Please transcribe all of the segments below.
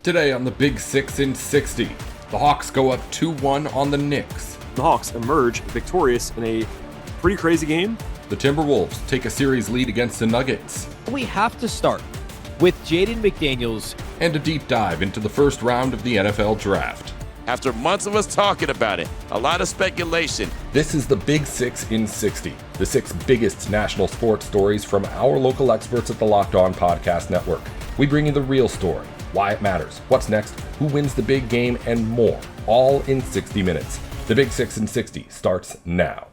Today on the Big 6 in 60, the Hawks go up 2-1 on the Knicks. The Hawks emerge victorious in a pretty crazy game. The Timberwolves take a series lead against the Nuggets. We have to start with Jaden McDaniels. And a deep dive into the first round of the NFL Draft. After months of us talking about it, a lot of speculation. This is the Big 6 in 60, the 6 biggest national sports stories from our local experts at the Locked On Podcast Network. We bring you the real story, why it matters, what's next, who wins the big game, and more, all in 60 minutes. The Big 6 in 60 starts now.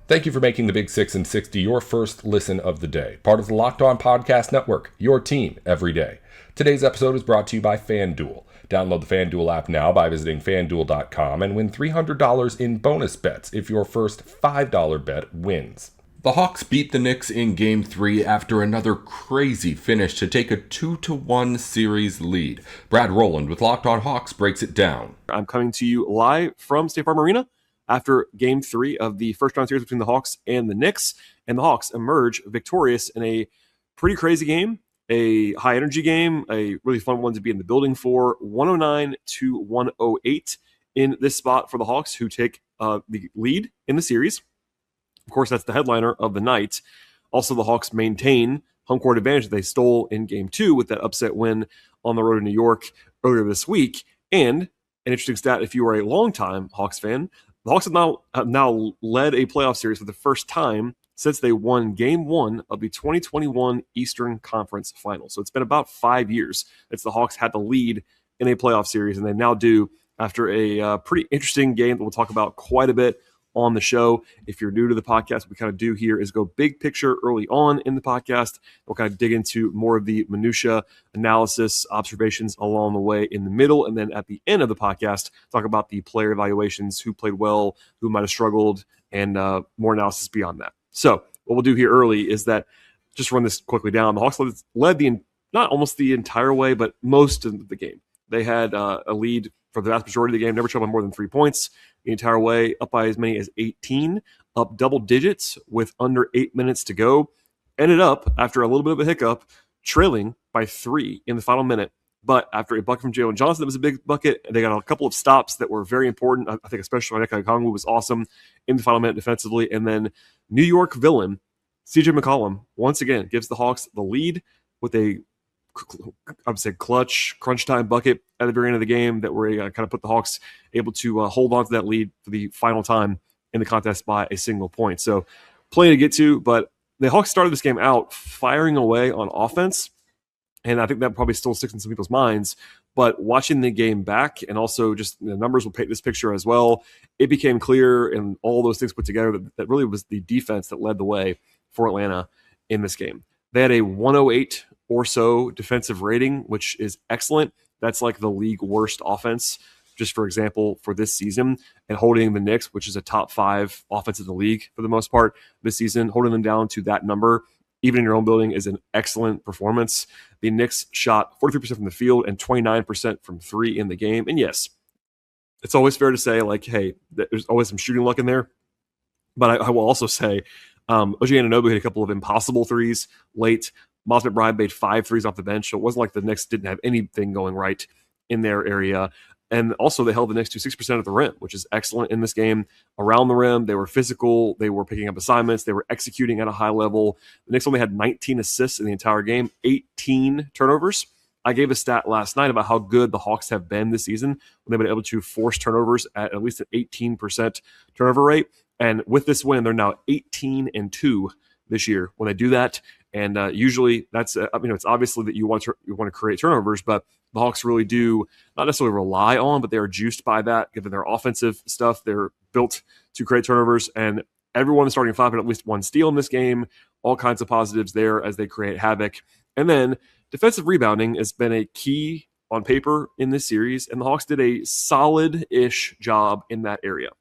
Thank you for making the Big 6 in 60 your first listen of the day. Part of the Locked On Podcast Network, your team every day. Today's episode is brought to you by FanDuel. Download the FanDuel app now by visiting FanDuel.com and win $300 in bonus bets if your first $5 bet wins. The Hawks beat the Knicks in Game 3 after another crazy finish to take a 2-1 series lead. Brad Rowland with Locked On Hawks breaks it down. I'm coming to you live from State Farm Arena after Game 3 of the first round series between the Hawks and the Knicks. And the Hawks emerge victorious in a pretty crazy game, a high-energy game, a really fun one to be in the building for, 109-108 in this spot for the Hawks, who take the lead in the series. Of course, that's the headliner of the night. Also, the Hawks maintain home court advantage that they stole in Game 2 with that upset win on the road in New York earlier this week. And an interesting stat, if you are a longtime Hawks fan, the Hawks have now led a playoff series for the first time since they won Game 1 of the 2021 Eastern Conference Finals. So it's been about 5 years since the Hawks had the lead in a playoff series, and they now do after a pretty interesting game that we'll talk about quite a bit on the show. If you're new to the podcast, what we kind of do here is go big picture early on in the podcast. We'll kind of dig into more of the minutia analysis, observations along the way in the middle. And then at the end of the podcast, talk about the player evaluations, who played well, who might have struggled, and more analysis beyond that. So what we'll do here early is that, just run this quickly down. The Hawks led not almost the entire way, but most of the game. They had a lead for the vast majority of the game, never trailed by more than 3 points the entire way, up by as many as 18, up double digits with under 8 minutes to go. Ended up, after a little bit of a hiccup, trailing by 3 in the final minute. But after a bucket from Jalen Johnson, that was a big bucket. They got a couple of stops that were very important. I think especially Onyeka Okongwu was awesome in the final minute defensively. And then New York villain CJ McCollum once again gives the Hawks the lead with a, I would say, clutch, crunch time bucket at the very end of the game that were kind of put the Hawks able to hold on to that lead for the final time in the contest by a single point. So plenty to get to, but the Hawks started this game out firing away on offense, and I think that probably still sticks in some people's minds. But watching the game back, and also just the numbers will paint this picture as well, it became clear, and all those things put together, that really was the defense that led the way for Atlanta in this game. They had a 108 or so defensive rating, which is excellent. That's like the league worst offense, just for example, for this season. And holding the Knicks, which is a top 5 offense in the league for the most part this season, holding them down to that number, even in your own building, is an excellent performance. The Knicks shot 43% from the field and 29% from 3 in the game. And yes, it's always fair to say, like, hey, there's always some shooting luck in there. But I will also say, OG Anunoby hit a couple of impossible threes late. Miles McBride made 5 threes off the bench, so it wasn't like the Knicks didn't have anything going right in their area. And also they held the Knicks to 6% at the rim, which is excellent in this game. Around the rim, they were physical, they were picking up assignments, they were executing at a high level. The Knicks only had 19 assists in the entire game, 18 turnovers. I gave a stat last night about how good the Hawks have been this season when they've been able to force turnovers at least an 18% turnover rate. And with this win, they're now 18-2 this year when they do that. And usually that's, it's obviously that you want to create turnovers, but the Hawks really do not necessarily rely on, but they are juiced by that, given their offensive stuff. They're built to create turnovers, and everyone starting 5 had at least 1 steal in this game. All kinds of positives there as they create havoc. And then defensive rebounding has been a key on paper in this series, and the Hawks did a solid-ish job in that area.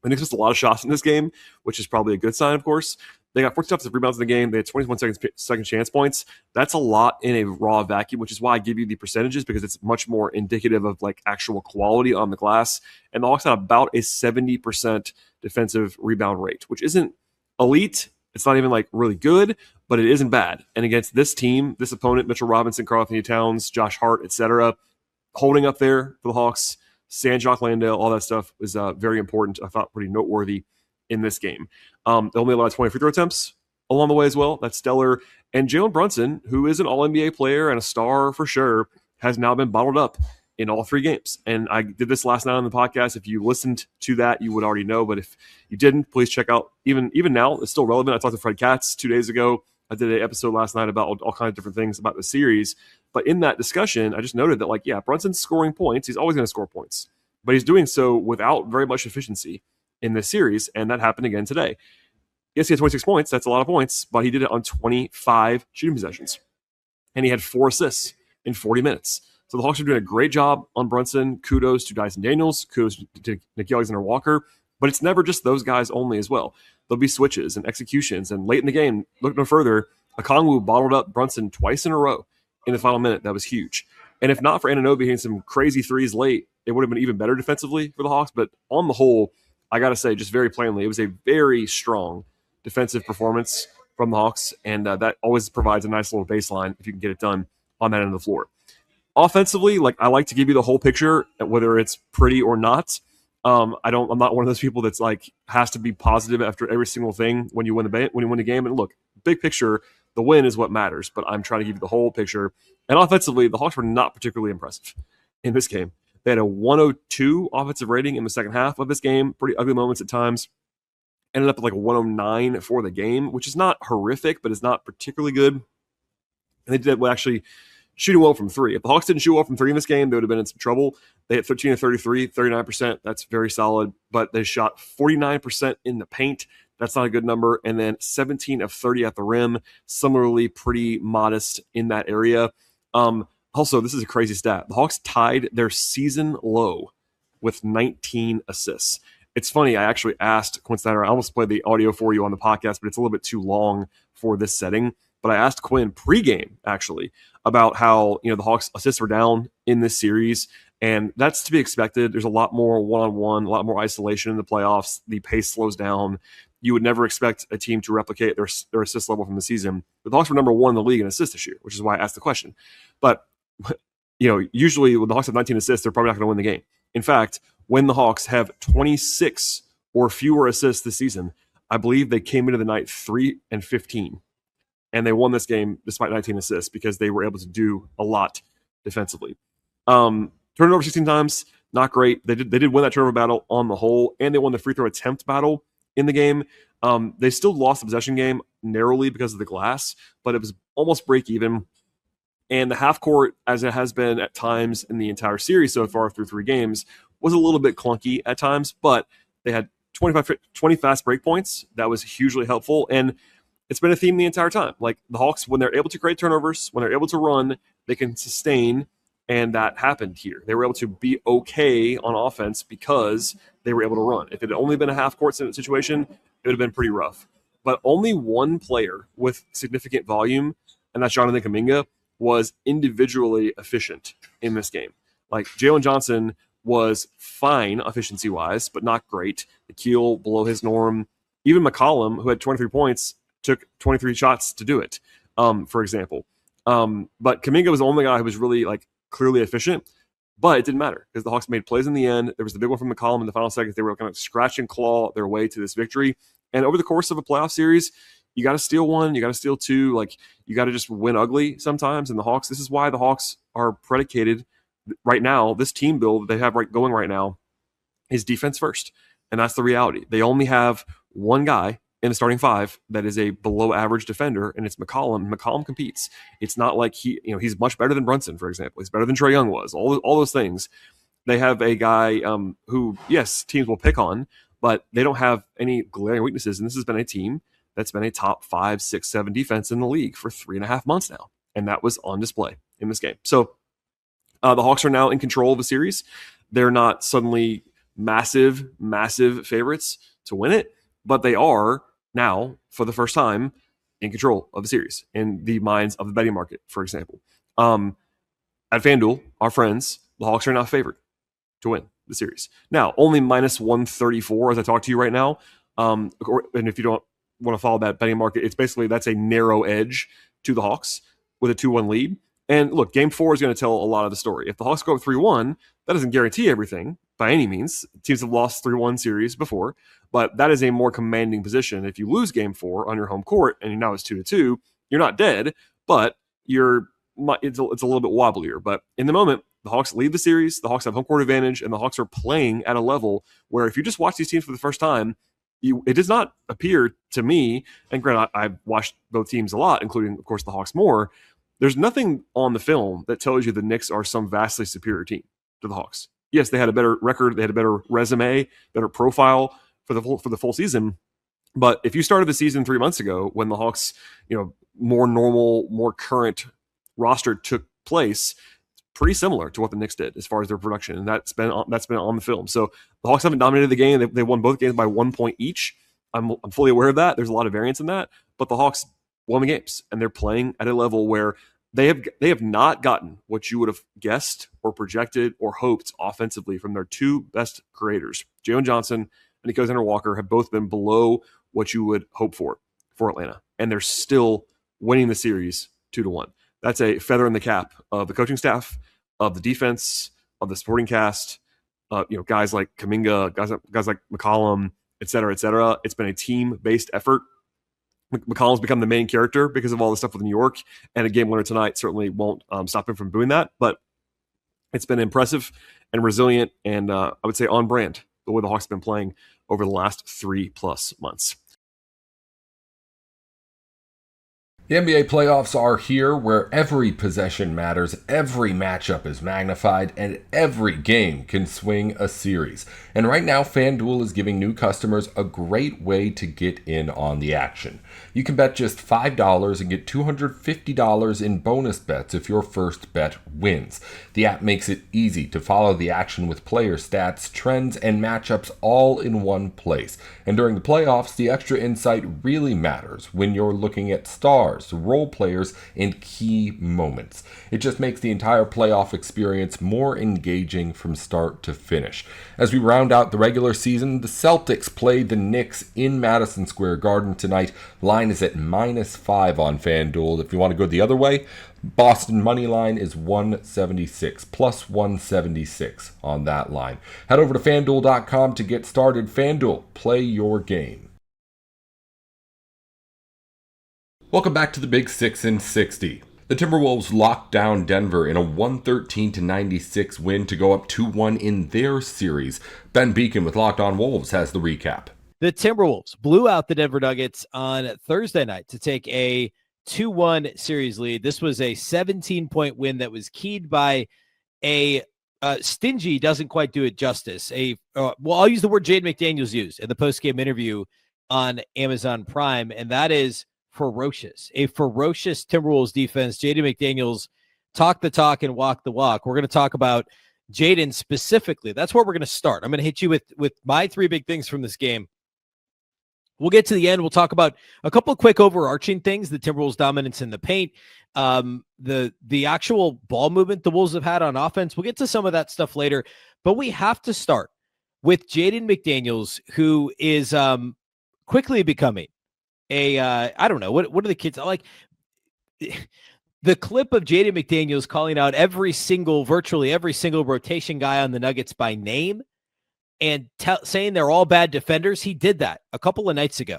The Knicks missed a lot of shots in this game, which is probably a good sign, of course. They got 14 offensive rebounds in the game. They had 21 second chance points. That's a lot in a raw vacuum, which is why I give you the percentages, because it's much more indicative of like actual quality on the glass. And the Hawks had about a 70% defensive rebound rate, which isn't elite It's not even like really good, but it isn't bad. And against this team, this opponent, Mitchell Robinson, Karl-Anthony Towns, Josh Hart, etc., holding up there for the Hawks, Sanjok Landale, all that stuff was very important. I thought pretty noteworthy in this game. They only allowed 20 free throw attempts along the way as well. That's stellar. And Jalen Brunson, who is an All-NBA player and a star for sure, has now been bottled up in all 3 games. And I did this last night on the podcast. If you listened to that, you would already know. But if you didn't, please check out. Even now, it's still relevant. I talked to Fred Katz 2 days ago. I did an episode last night about all kinds of different things about the series. But in that discussion, I just noted that, Brunson's scoring points. He's always going to score points. But he's doing so without very much efficiency in this series. And that happened again today. Yes, he had 26 points. That's a lot of points. But he did it on 25 shooting possessions. And he had 4 assists in 40 minutes. So the Hawks are doing a great job on Brunson. Kudos to Dyson Daniels. Kudos to Nikhil Alexander-Walker. But it's never just those guys only as well. There'll be switches and executions. And late in the game, look no further, Okongwu bottled up Brunson twice in a row in the final minute. That was huge. And if not for Anunoby hitting some crazy threes late, it would have been even better defensively for the Hawks. But on the whole, I got to say, just very plainly, it was a very strong defensive performance from the Hawks. And that always provides a nice little baseline if you can get it done on that end of the floor. Offensively, I like to give you the whole picture, whether it's pretty or not. I'm not one of those people that's has to be positive after every single thing when you win the game. And look, big picture, the win is what matters. But I'm trying to give you the whole picture. And offensively, the Hawks were not particularly impressive in this game. They had a 102 offensive rating in the second half of this game. Pretty ugly moments at times. Ended up at 109 for the game, which is not horrific, but it's not particularly good. And they did actually shooting well from 3. If the Hawks didn't shoot well from 3 in this game, they would have been in some trouble. They hit 13 of 33, 39%. That's very solid. But they shot 49% in the paint. That's not a good number. And then 17 of 30 at the rim. Similarly, pretty modest in that area. Also, this is a crazy stat. The Hawks tied their season low with 19 assists. It's funny, I actually asked Quinn Snyder, I almost played the audio for you on the podcast, but it's a little bit too long for this setting. But I asked Quinn pregame, actually, about how the Hawks' assists were down in this series, and that's to be expected. There's a lot more one-on-one, a lot more isolation in the playoffs. The pace slows down. You would never expect a team to replicate their assist level from the season. But the Hawks were number 1 in the league in assists this year, which is why I asked the question. But usually when the Hawks have 19 assists, they're probably not going to win the game. In fact, when the Hawks have 26 or fewer assists this season, I believe they came into the night 3-15. And they won this game despite 19 assists because they were able to do a lot defensively. Turned it over 16 times, not great. They did win that turnover battle on the whole, and they won the free throw attempt battle in the game. They still lost the possession game narrowly because of the glass, but it was almost break even. And the half court, as it has been at times in the entire series so far through 3 games, was a little bit clunky at times, but they had 20 fast break points. That was hugely helpful. And it's been a theme the entire time. The Hawks, when they're able to create turnovers, when they're able to run, they can sustain, and that happened here. They were able to be okay on offense because they were able to run. If it had only been a half-court situation, it would have been pretty rough. But only one player with significant volume, and that's Jonathan Kuminga, was individually efficient in this game. Jalen Johnson was fine efficiency-wise, but not great. Nikhil below his norm. Even McCollum, who had 23 points, took 23 shots to do it, for example. But Kuminga was the only guy who was really clearly efficient, but it didn't matter because the Hawks made plays in the end. There was the big one from McCollum in the final seconds. They were kind of scratch and claw their way to this victory. And over the course of a playoff series, you got to steal 1, you got to steal 2. You got to just win ugly sometimes. And the Hawks, this is why the Hawks are predicated right now. This team build that they have going right now is defense first. And that's the reality. They only have one guy in the starting 5 that is a below average defender, and it's McCollum. McCollum competes. It's not like he's much better than Brunson, for example. He's better than Trae Young was. All those things. They have a guy who, yes, teams will pick on, but they don't have any glaring weaknesses. And this has been a team that's been a top 5, 6, 7 defense in the league for 3.5 months now, and that was on display in this game. So the Hawks are now in control of the series. They're not suddenly massive favorites to win it, but they are now, for the first time, in control of the series in the minds of the betting market, for example. At FanDuel, our friends, the Hawks are now favored to win the series. Now, only minus 134 as I talk to you right now. And if you don't want to follow that betting market, it's basically that's a narrow edge to the Hawks with a 2-1 lead. And look, game 4 is going to tell a lot of the story. If the Hawks go up 3-1, that doesn't guarantee everything by any means. Teams have lost 3-1 series before, but that is a more commanding position. If you lose game 4 on your home court and now it's 2-2, you're not dead, but it's a little bit wobblier. But in the moment, the Hawks lead the series, the Hawks have home court advantage, and the Hawks are playing at a level where if you just watch these teams for the first time, it does not appear to me, and granted, I've watched both teams a lot, including, of course, the Hawks more. There's nothing on the film that tells you the Knicks are some vastly superior team to the Hawks. Yes, they had a better record, they had a better resume, better profile for the full season. But if you started the season 3 months ago when the Hawks, more normal, more current roster took place, it's pretty similar to what the Knicks did as far as their production, and that's been on the film. So the Hawks haven't dominated the game; they won both games by 1 point each. I'm fully aware of that. There's a lot of variance in that, but the Hawks won the games, and they're playing at a level where they have not gotten what you would have guessed or projected or hoped offensively from their two best creators. Jalen Johnson and Nico Alexander-Walker have both been below what you would hope for Atlanta, and they're still winning the series 2-1. That's a feather in the cap of the coaching staff, of the defense, of the supporting cast. Guys like Kuminga, guys like McCollum, et cetera, et cetera. It's been a team-based effort. McCollum's become the main character because of all the stuff with New York, and a game winner tonight certainly won't stop him from doing that. But it's been impressive and resilient, and I would say on brand the way the Hawks have been playing over the last 3+ months. The NBA playoffs are here, where every possession matters, every matchup is magnified, and every game can swing a series. And right now, FanDuel is giving new customers a great way to get in on the action. You can bet just $5 and get $250 in bonus bets if your first bet wins. The app makes it easy to follow the action with player stats, trends, and matchups all in one place. And during the playoffs, the extra insight really matters when you're looking at stars, role players, and key moments. It just makes the entire playoff experience more engaging from start to finish. As we round out the regular season, the Celtics play the Knicks in Madison Square Garden tonight. Line is at -5 on FanDuel. If you want to go the other way, Boston money line is 176, plus 176 on that line. Head over to FanDuel.com to get started. FanDuel, play your game. Welcome back to the Big 6 in 60. The Timberwolves locked down Denver in a 113-96 win to go up 2-1 in their series. Ben Beacon with Locked On Wolves has the recap. The Timberwolves blew out the Denver Nuggets on Thursday night to take a 2-1 series lead. This was a 17-point win that was keyed by a stingy, doesn't quite do it justice. I'll use the word Jaden McDaniels used in the postgame interview on Amazon Prime, and that is ferocious. A ferocious Timberwolves defense. Jaden McDaniels talked the talk and walked the walk. We're going to talk about Jaden specifically. That's where we're going to start. I'm going to hit you with my three big things from this game. We'll get to the end. We'll talk about a couple of quick overarching things, the Timberwolves' dominance in the paint, the actual ball movement the Wolves have had on offense. We'll get to some of that stuff later, but we have to start with Jaden McDaniels, who is quickly becoming I don't know, what are the kids like? The clip of Jaden McDaniels calling out virtually every single rotation guy on the Nuggets by name and saying they're all bad defenders. He did that a couple of nights ago.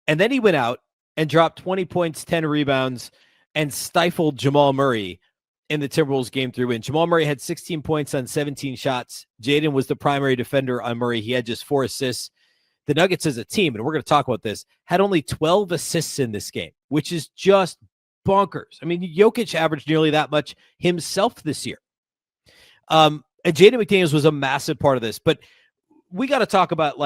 And then he went out and dropped 20 points, 10 rebounds, and stifled Jamal Murray in the Timberwolves game 3 win. Jamal Murray had 16 points on 17 shots. Jaden was the primary defender on Murray. He had just 4 assists. The Nuggets as a team, and we're going to talk about this, had only 12 assists in this game, which is just bonkers. I mean, Jokic averaged nearly that much himself this year. And Jaden McDaniels was a massive part of this, but we got to talk about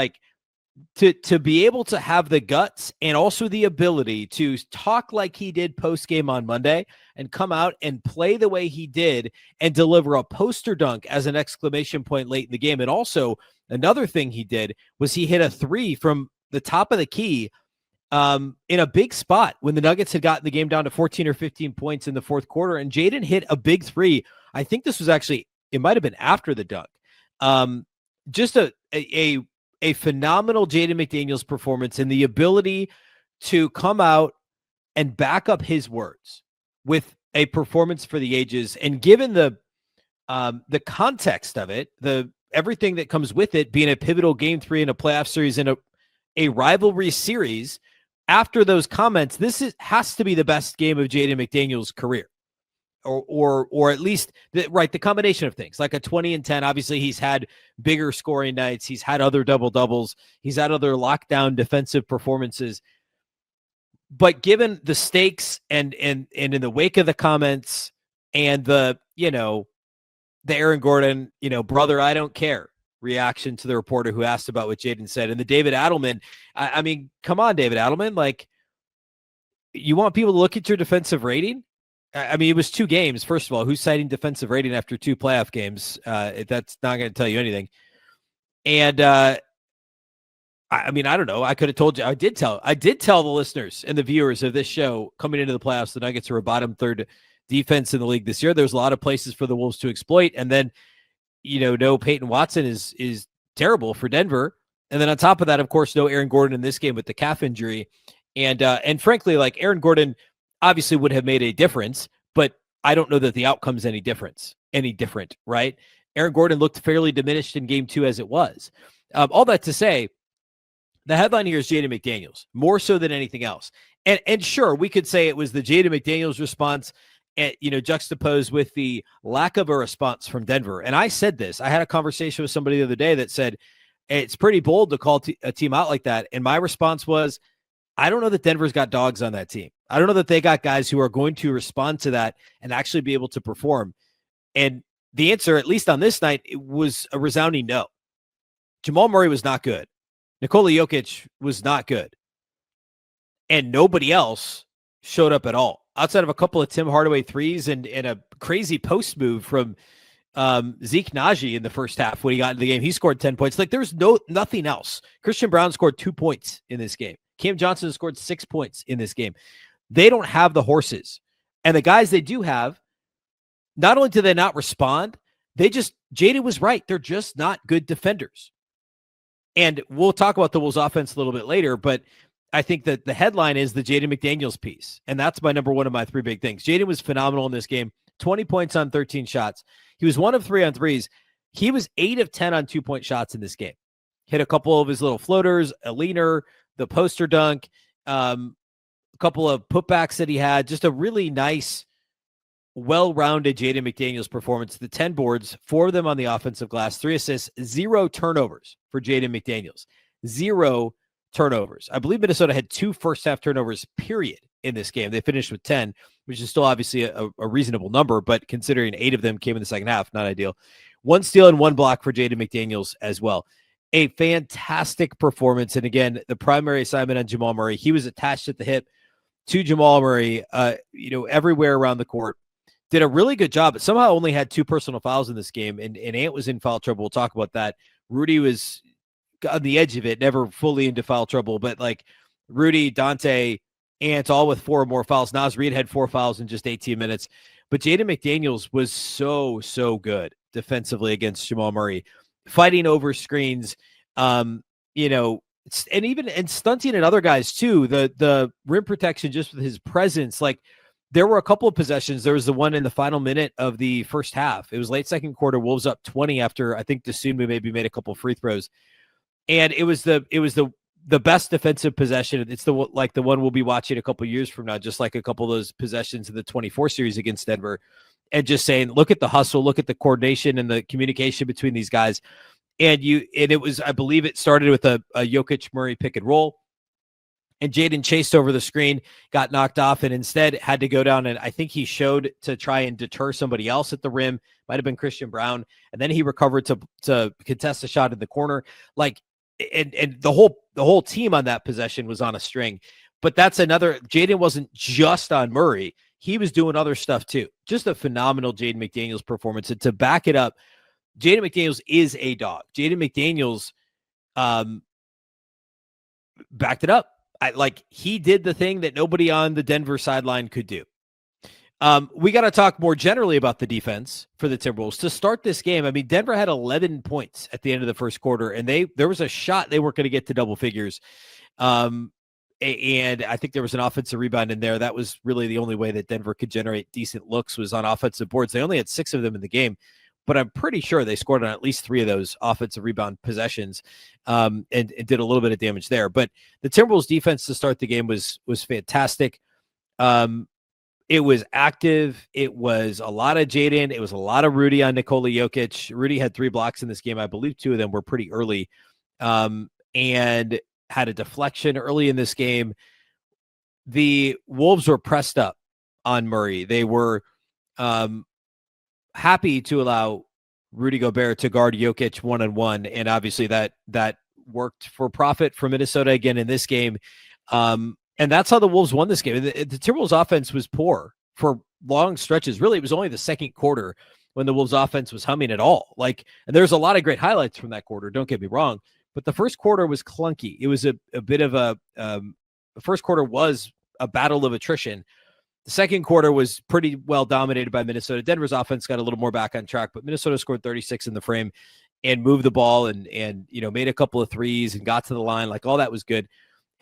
to be able to have the guts and also the ability to talk like he did post-game on Monday and come out and play the way he did and deliver a poster dunk as an exclamation point late in the game. And also another thing he did was he hit a 3 from the top of the key in a big spot when the Nuggets had gotten the game down to 14 or 15 points in the fourth quarter. And Jaden hit a big 3. I think this was actually, it might've been after the dunk. Just a a phenomenal Jaden McDaniels performance and the ability to come out and back up his words with a performance for the ages. And given the context of it, everything that comes with it being a pivotal game 3 in a playoff series in a rivalry series, after those comments, has to be the best game of Jaden McDaniels' career. Or at least the combination of things, like a 20-10. Obviously, he's had bigger scoring nights. He's had other double-doubles. He's had other lockdown defensive performances. But given the stakes and in the wake of the comments and the Aaron Gordon, brother, I don't care reaction to the reporter who asked about what Jaden said, and the David Adelman, I mean, come on, David Adelman, like, you want people to look at your defensive rating? I mean, it was 2 games. First of all, who's citing defensive rating after 2 playoff games? That's not going to tell you anything. And I mean, I don't know. I could have told you. I did tell the listeners and the viewers of this show coming into the playoffs, the Nuggets are a bottom 3rd defense in the league this year. There's a lot of places for the Wolves to exploit. And then, no Peyton Watson is terrible for Denver. And then on top of that, of course, no Aaron Gordon in this game with the calf injury. And frankly, like, Aaron Gordon obviously would have made a difference, but I don't know that the outcome's any different, right? Aaron Gordon looked fairly diminished in game 2 as it was. All that to say, the headline here is Jaden McDaniels, more so than anything else. And sure, we could say it was the Jaden McDaniels response, juxtaposed with the lack of a response from Denver. And I said this. I had a conversation with somebody the other day that said, it's pretty bold to call a team out like that. And my response was, I don't know that Denver's got dogs on that team. I don't know that they got guys who are going to respond to that and actually be able to perform. And the answer, at least on this night, it was a resounding no. Jamal Murray was not good. Nikola Jokic was not good. And nobody else showed up at all, outside of a couple of Tim Hardaway threes and a crazy post move from Zeke Naji in the first half when he got into the game. He scored 10 points. Like, there's nothing else. Christian Brown scored 2 points in this game. Cam Johnson scored 6 points in this game. They don't have the horses. And the guys they do have, not only do they not respond, Jaden was right. They're just not good defenders. And we'll talk about the Wolves offense a little bit later, but I think that the headline is the Jaden McDaniels piece. And that's my number one of my 3 big things. Jaden was phenomenal in this game. 20 points on 13 shots. He was 1 of 3 on threes. He was 8 of 10 on 2-point shots in this game. Hit a couple of his little floaters, a leaner, the poster dunk, a couple of putbacks that he had. Just a really nice, well-rounded Jaden McDaniels performance. The 10 boards, 4 of them on the offensive glass, 3 assists, 0 turnovers for Jaden McDaniels. 0 turnovers. I believe Minnesota had 2 first-half turnovers, period, in this game. They finished with 10, which is still obviously a reasonable number, but considering 8 of them came in the second half, not ideal. 1 steal and 1 block for Jaden McDaniels as well. A fantastic performance. And again, the primary assignment on Jamal Murray, he was attached at the hip to Jamal Murray, everywhere around the court. Did a really good job, but somehow only had 2 personal fouls in this game. And Ant was in foul trouble. We'll talk about that. Rudy was on the edge of it, never fully into foul trouble, but like Rudy, Dante, Ant, all with 4 or more fouls. Naz Reid had 4 fouls in just 18 minutes. But Jaden McDaniels was so good defensively against Jamal Murray, fighting over screens, and stunting at other guys too. The rim protection just with his presence. Like, there were a couple of possessions. There was the one in the final minute of the first half. It was late second quarter. Wolves up 20 after I think Dosunmu maybe made a couple of free throws, and it was the best defensive possession. It's the one we'll be watching a couple of years from now, just like a couple of those possessions in the 24 series against Denver. And just saying, look at the hustle, look at the coordination and the communication between these guys. And it was, I believe it started with a Jokic Murray pick and roll. And Jaden chased over the screen, got knocked off, and instead had to go down. And I think he showed to try and deter somebody else at the rim. Might have been Christian Brown. And then he recovered to contest a shot in the corner. Like, and the whole team on that possession was on a string. But that's another, Jaden wasn't just on Murray. He was doing other stuff too. Just a phenomenal Jaden McDaniels performance. And to back it up, Jaden McDaniels is a dog. Jaden McDaniels backed it up. He did the thing that nobody on the Denver sideline could do. We got to talk more generally about the defense for the Timberwolves to start this game. I mean, Denver had 11 points at the end of the first quarter, and there was a shot they weren't going to get to double figures. And I think there was an offensive rebound in there. That was really the only way that Denver could generate decent looks was on offensive boards. They only had 6 of them in the game, but I'm pretty sure they scored on at least 3 of those offensive rebound possessions, and did a little bit of damage there. But the Timberwolves defense to start the game was fantastic. It was active. It was a lot of Jaden. It was a lot of Rudy on Nikola Jokic. Rudy had 3 blocks in this game. I believe 2 of them were pretty early, and had a deflection early in this game. The Wolves were pressed up on Murray. They were happy to allow Rudy Gobert to guard Jokic one-on-one, and obviously that worked for profit for Minnesota again in this game. And that's how the Wolves won this game. The Timberwolves offense was poor for long stretches. Really, it was only the second quarter when the Wolves offense was humming at all. And there's a lot of great highlights from that quarter, don't get me wrong, but the first quarter was clunky. It was a bit of the first quarter was a battle of attrition. The second quarter was pretty well dominated by Minnesota. Denver's offense got a little more back on track, but Minnesota scored 36 in the frame and moved the ball and made a couple of threes and got to the line. All that was good.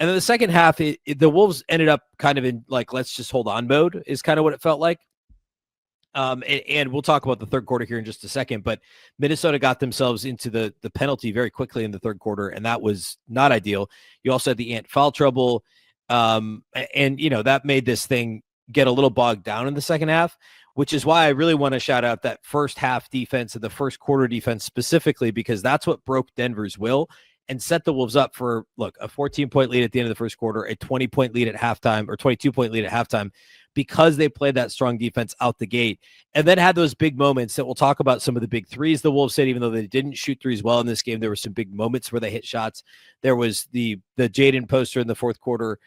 And then the second half, the Wolves ended up kind of in let's just hold on mode is kind of what it felt like. And we'll talk about the third quarter here in just a second, but Minnesota got themselves into the penalty very quickly in the third quarter, and that was not ideal. You also had the Ant foul trouble, and that made this thing get a little bogged down in the second half, which is why I really want to shout out that first half defense and the first quarter defense specifically, because that's what broke Denver's will and set the Wolves up for, a 14-point lead at the end of the first quarter, a 20-point lead at halftime, or 22-point lead at halftime, because they played that strong defense out the gate, and then had those big moments that we'll talk about. Some of the big threes the Wolves hit, even though they didn't shoot threes well in this game, there were some big moments where they hit shots. There was the Jaden poster in the fourth quarter.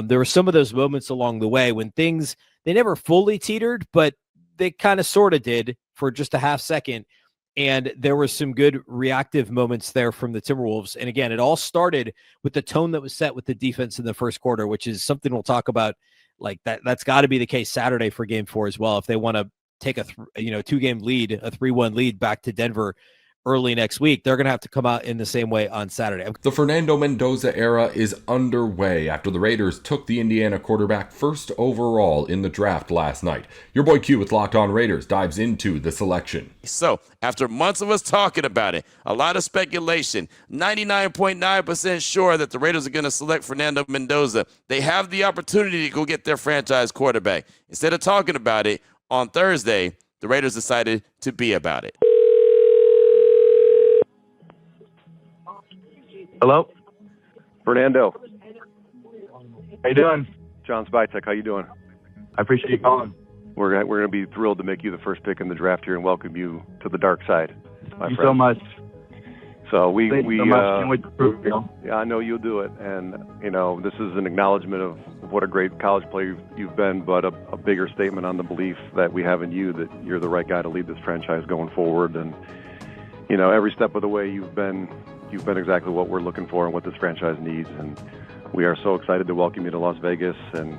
There were some of those moments along the way when things, they never fully teetered, but they kind of sort of did for just a half second. And there were some good reactive moments there from the Timberwolves. And again, it all started with the tone that was set with the defense in the first quarter, which is something we'll talk about. That's got to be the case Saturday for Game 4 as well. If they want to take a 2-game lead, a 3-1 lead back to Denver early next week, they're going to have to come out in the same way on Saturday. The Fernando Mendoza era is underway after the Raiders took the Indiana quarterback first overall in the draft last night. Your boy Q with Locked On Raiders dives into the selection. So, after months of us talking about it, a lot of speculation, 99.9% sure that the Raiders are going to select Fernando Mendoza. They have the opportunity to go get their franchise quarterback. Instead of talking about it, on Thursday, the Raiders decided to be about it. Hello? Fernando, How you doing? John Spytek, how you doing? I appreciate you calling. We're going to be thrilled to make you the first pick in the draft here and welcome you to the dark side, my Thank you friend. so much. So we Thank you so much. Can't wait to prove it. Yeah, I know you'll do it, and this is an acknowledgement of what a great college player you've been, but a bigger statement on the belief that we have in you that you're the right guy to lead this franchise going forward. And every step of the way you've been exactly what we're looking for and what this franchise needs. And we are so excited to welcome you to Las Vegas, and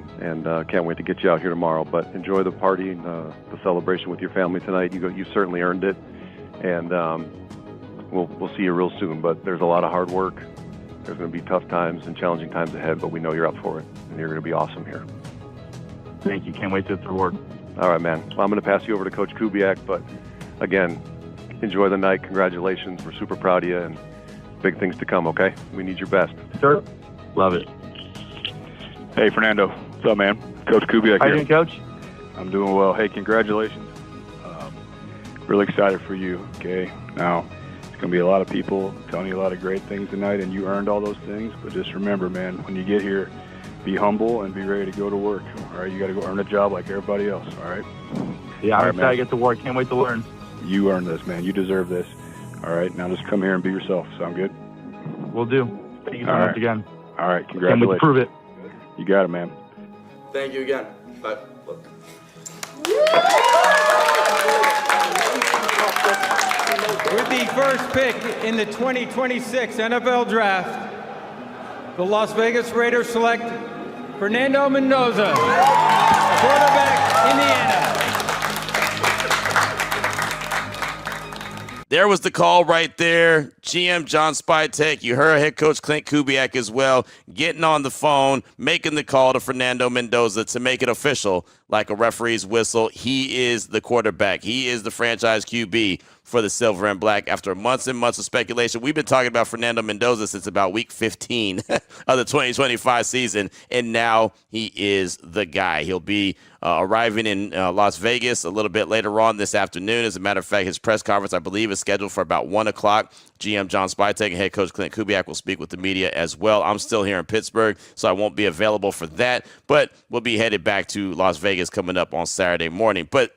can't wait to get you out here tomorrow. But enjoy the party and the celebration with your family tonight. You certainly earned it, and we'll see you real soon. But there's a lot of hard work. There's going to be tough times and challenging times ahead, but we know you're up for it, and you're going to be awesome here. Thank you. Can't wait to reward. All right, man. Well, I'm going to pass you over to Coach Kubiak, but again, enjoy the night. Congratulations. We're super proud of you, and big things to come, okay? We need your best. Sir, love it. Hey, Fernando. What's up, man? Coach Kubiak How here. you doing, Coach? I'm doing well. Hey, congratulations. Really excited for you, okay? Now, it's going to be a lot of people telling you a lot of great things tonight, and you earned all those things. But just remember, man, when you get here, be humble and be ready to go to work, all right? You got to go earn a job like everybody else, all right? Yeah, All I'm right, excited man. to get to work. Can't wait to learn. You earned this, man. You deserve this. All right? Now just come here and be yourself. Sound good? Will do. Thank you so All much right. again. All right. Can't wait to Congratulations. prove it. You got it, man. Thank you again. Bye. With the first pick in the 2026 NFL Draft, the Las Vegas Raiders select Fernando Mendoza, quarterback, Indiana. There was the call right there. GM John Spytek, you heard head coach Clint Kubiak as well, getting on the phone, making the call to Fernando Mendoza to make it official like a referee's whistle. He is the quarterback. He is the franchise QB for the Silver and Black. After months and months of speculation, we've been talking about Fernando Mendoza since about week 15 of the 2025 season, and now he is the guy. He'll be arriving in Las Vegas a little bit later on this afternoon. As a matter of fact, his press conference, I believe, is scheduled for about 1 o'clock. GM John Spytek and head coach Clint Kubiak will speak with the media as well. I'm still here in Pittsburgh, so I won't be available for that, but we'll be headed back to Las Vegas coming up on Saturday morning. But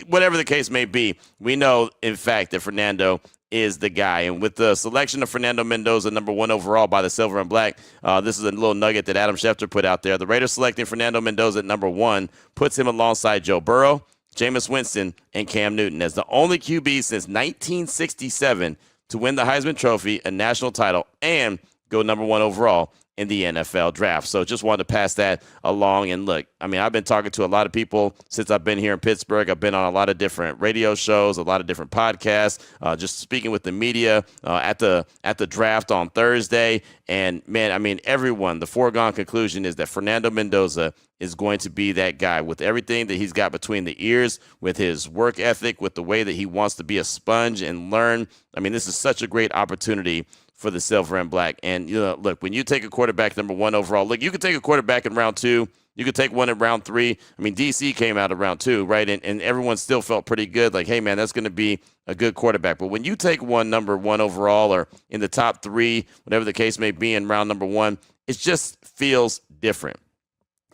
whatever the case may be, we know, in fact, that Fernando is the guy. And with the selection of Fernando Mendoza, number 1 overall by the Silver and Black, this is a little nugget that Adam Schefter put out there. The Raiders selecting Fernando Mendoza at number 1 puts him alongside Joe Burrow, Jameis Winston, and Cam Newton as the only QB since 1967 to win the Heisman Trophy, a national title, and go number 1 overall in the NFL draft. So just wanted to pass that along. And look, I mean, I've been talking to a lot of people since I've been here in Pittsburgh. I've been on a lot of different radio shows, a lot of different podcasts, just speaking with the media at the draft on Thursday. And man, I mean, everyone, the foregone conclusion is that Fernando Mendoza is going to be that guy with everything that he's got between the ears, with his work ethic, with the way that he wants to be a sponge and learn. I mean, this is such a great opportunity for the Silver and Black. And, you know, look, when you take a quarterback number 1 overall, look, you could take a quarterback in round 2. You could take one in round 3. I mean, DC came out of round 2, right? And everyone still felt pretty good. Like, hey, man, that's going to be a good quarterback. But when you take one number 1 overall or in the top 3, whatever the case may be in round number 1, it just feels different.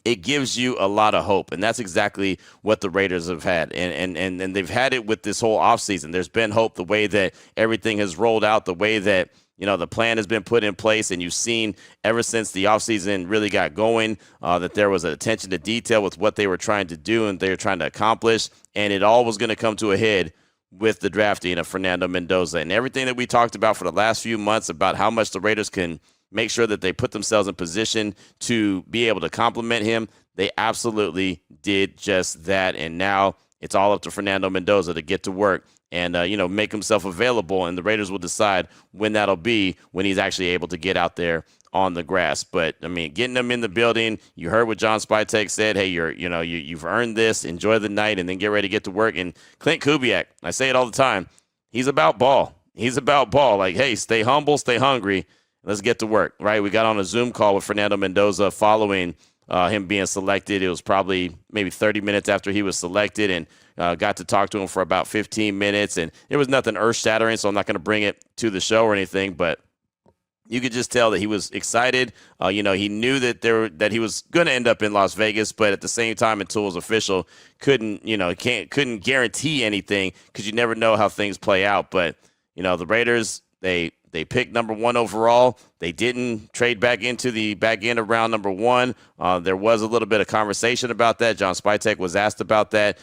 It gives you a lot of hope, and that's exactly what the Raiders have had. And they've had it with this whole offseason. There's been hope the way that everything has rolled out, the way that, you know, the plan has been put in place, and you've seen ever since the offseason really got going that there was an attention to detail with what they were trying to do and they were trying to accomplish, and it all was going to come to a head with the drafting of Fernando Mendoza. And everything that we talked about for the last few months about how much the Raiders can make sure that they put themselves in position to be able to complement him, they absolutely did just that. And now it's all up to Fernando Mendoza to get to work and, make himself available. And the Raiders will decide when that'll be, when he's actually able to get out there on the grass. But, I mean, getting him in the building, you heard what John Spytek said. Hey, you've earned this. Enjoy the night and then get ready to get to work. And Clint Kubiak, I say it all the time, he's about ball. He's about ball. Like, hey, stay humble, stay hungry. Let's get to work, right? We got on a Zoom call with Fernando Mendoza following him being selected. It was probably maybe 30 minutes after he was selected, and got to talk to him for about 15 minutes. And it was nothing earth-shattering, so I'm not going to bring it to the show or anything, but you could just tell that he was excited. He knew that he was going to end up in Las Vegas, but at the same time, until it was official, couldn't guarantee anything because you never know how things play out. But the Raiders, they picked number 1 overall. They didn't trade back into the back end of round number 1. There was a little bit of conversation about that. John Spytek was asked about that,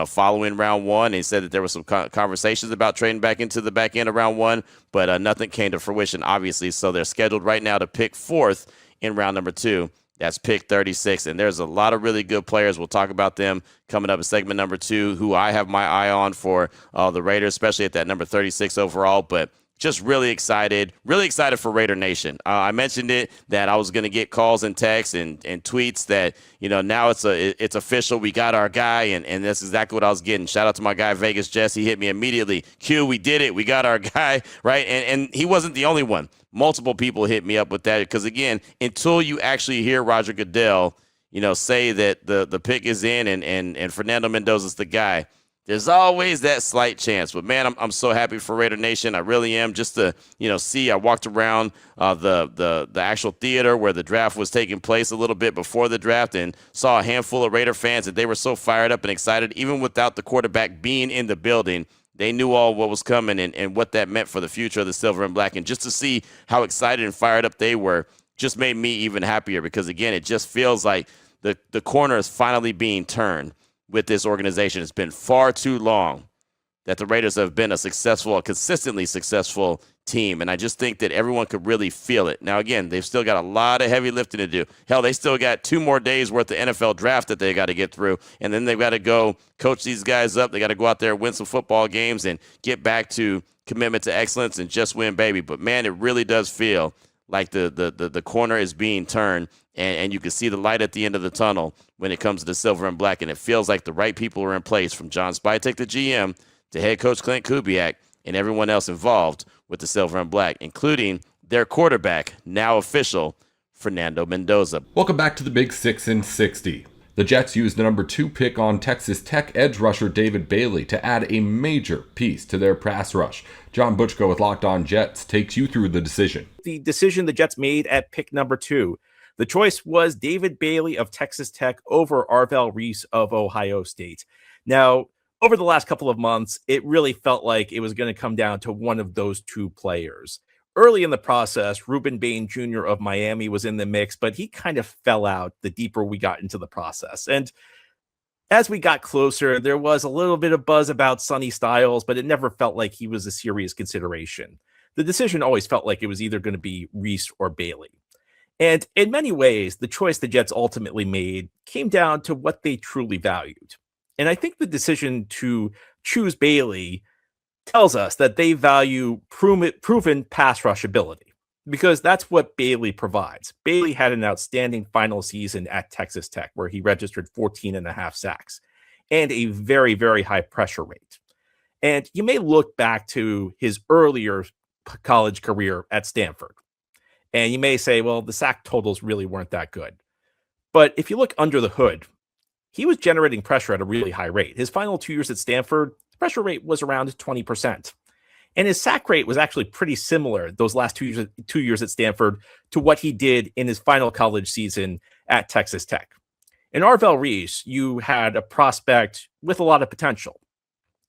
following round 1. He said that there were some conversations about trading back into the back end of round 1, but nothing came to fruition, obviously. So they're scheduled right now to pick 4th in round number 2. That's pick 36, and there's a lot of really good players. We'll talk about them coming up in segment number 2, who I have my eye on for the Raiders, especially at that number 36 overall, but just really excited for Raider Nation. I mentioned it that I was going to get calls and texts and tweets that, now it's official. We got our guy, and that's exactly what I was getting. Shout out to my guy, Vegas Jess. He hit me immediately. Q, we did it. We got our guy, right? And he wasn't the only one. Multiple people hit me up with that because, again, until you actually hear Roger Goodell, say that the pick is in and Fernando Mendoza's the guy, there's always that slight chance. But, man, I'm so happy for Raider Nation. I really am. Just to, see, I walked around the actual theater where the draft was taking place a little bit before the draft and saw a handful of Raider fans, and they were so fired up and excited. Even without the quarterback being in the building, they knew all what was coming and what that meant for the future of the Silver and Black. And just to see how excited and fired up they were just made me even happier because, again, it just feels like the corner is finally being turned with this organization. It's been far too long that the Raiders have been a consistently successful team. And I just think that everyone could really feel it. Now, again, they've still got a lot of heavy lifting to do. Hell, they still got 2 more days worth of NFL draft that they got to get through. And then they've got to go coach these guys up. They got to go out there, win some football games, and get back to commitment to excellence and just win, baby. But, man, it really does feel like the corner is being turned, and you can see the light at the end of the tunnel when it comes to the silver and black. And it feels like the right people are in place, from John Spytek, the GM, to head coach Clint Kubiak, and everyone else involved with the silver and black, including their quarterback, now official, Fernando Mendoza. Welcome back to the Big 6 in 60. The Jets used the number 2 pick on Texas Tech edge rusher David Bailey to add a major piece to their pass rush. John Butchko with Locked On Jets takes you through the decision. The decision the Jets made at pick number 2. The choice was David Bailey of Texas Tech over Arvell Reese of Ohio State. Now, over the last couple of months, it really felt like it was going to come down to one of those 2 players. Early in the process, Reuben Bain Jr. of Miami was in the mix, but he kind of fell out the deeper we got into the process. And as we got closer, there was a little bit of buzz about Sonny Styles, but it never felt like he was a serious consideration. The decision always felt like it was either going to be Reese or Bailey. And in many ways, the choice the Jets ultimately made came down to what they truly valued. And I think the decision to choose Bailey tells us that they value proven pass rush ability, because that's what Bailey provides. Bailey had an outstanding final season at Texas Tech, where he registered 14.5 sacks and a very, very high pressure rate. And you may look back to his earlier college career at Stanford, and you may say, well, the sack totals really weren't that good. But if you look under the hood, he was generating pressure at a really high rate. His final 2 years at Stanford, pressure rate was around 20%. And his sack rate was actually pretty similar those last 2 years at Stanford to what he did in his final college season at Texas Tech. In Arvell Reese, you had a prospect with a lot of potential.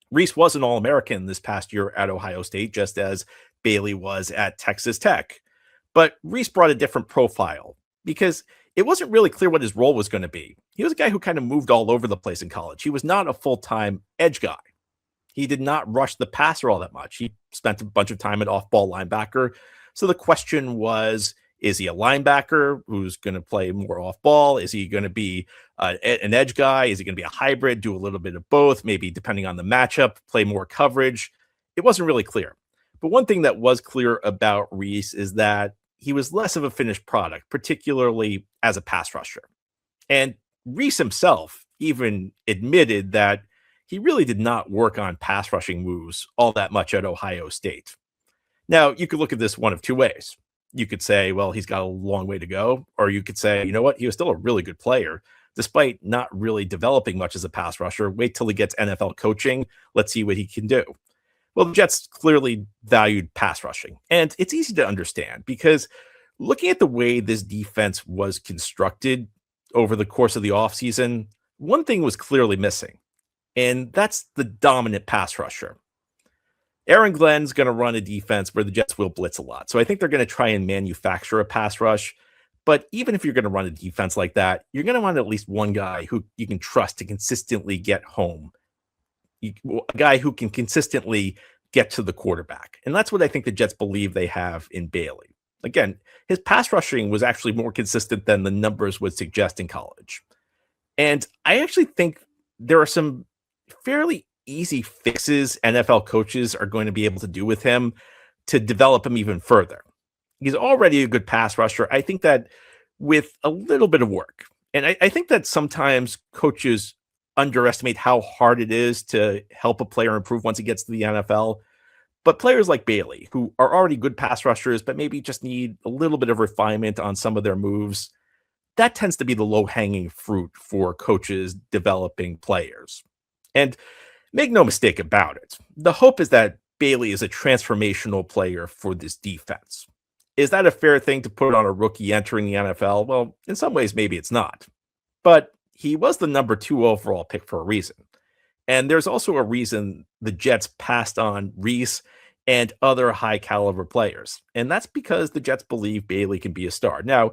Reese was an All-American this past year at Ohio State, just as Bailey was at Texas Tech. But Reese brought a different profile because it wasn't really clear what his role was going to be. He was a guy who kind of moved all over the place in college. He was not a full-time edge guy. He did not rush the passer all that much. He spent a bunch of time at off-ball linebacker. So the question was, is he a linebacker who's going to play more off-ball? Is he going to be an edge guy? Is he going to be a hybrid, do a little bit of both, maybe depending on the matchup, play more coverage? It wasn't really clear. But one thing that was clear about Reese is that he was less of a finished product, particularly as a pass rusher. And Reese himself even admitted that he really did not work on pass rushing moves all that much at Ohio State. Now, you could look at this one of 2 ways. You could say, well, he's got a long way to go. Or you could say, you know what? He was still a really good player, despite not really developing much as a pass rusher. Wait till he gets NFL coaching. Let's see what he can do. Well, the Jets clearly valued pass rushing. And it's easy to understand because looking at the way this defense was constructed over the course of the offseason, one thing was clearly missing, and that's the dominant pass rusher. Aaron Glenn's going to run a defense where the Jets will blitz a lot. So I think they're going to try and manufacture a pass rush. But even if you're going to run a defense like that, you're going to want at least one guy who you can trust to consistently get home. A guy who can consistently get to the quarterback. And that's what I think the Jets believe they have in Bailey. Again, his pass rushing was actually more consistent than the numbers would suggest in college. And I actually think there are some fairly easy fixes NFL coaches are going to be able to do with him to develop him even further. He's already a good pass rusher. I think that with a little bit of work, and I think that sometimes coaches underestimate how hard it is to help a player improve once he gets to the NFL. But players like Bailey, who are already good pass rushers, but maybe just need a little bit of refinement on some of their moves, that tends to be the low-hanging fruit for coaches developing players. And make no mistake about it, the hope is that Bailey is a transformational player for this defense. Is that a fair thing to put on a rookie entering the NFL? Well, in some ways, maybe it's not. But he was the number 2 overall pick for a reason. And there's also a reason the Jets passed on Reese and other high caliber players. And that's because the Jets believe Bailey can be a star. Now,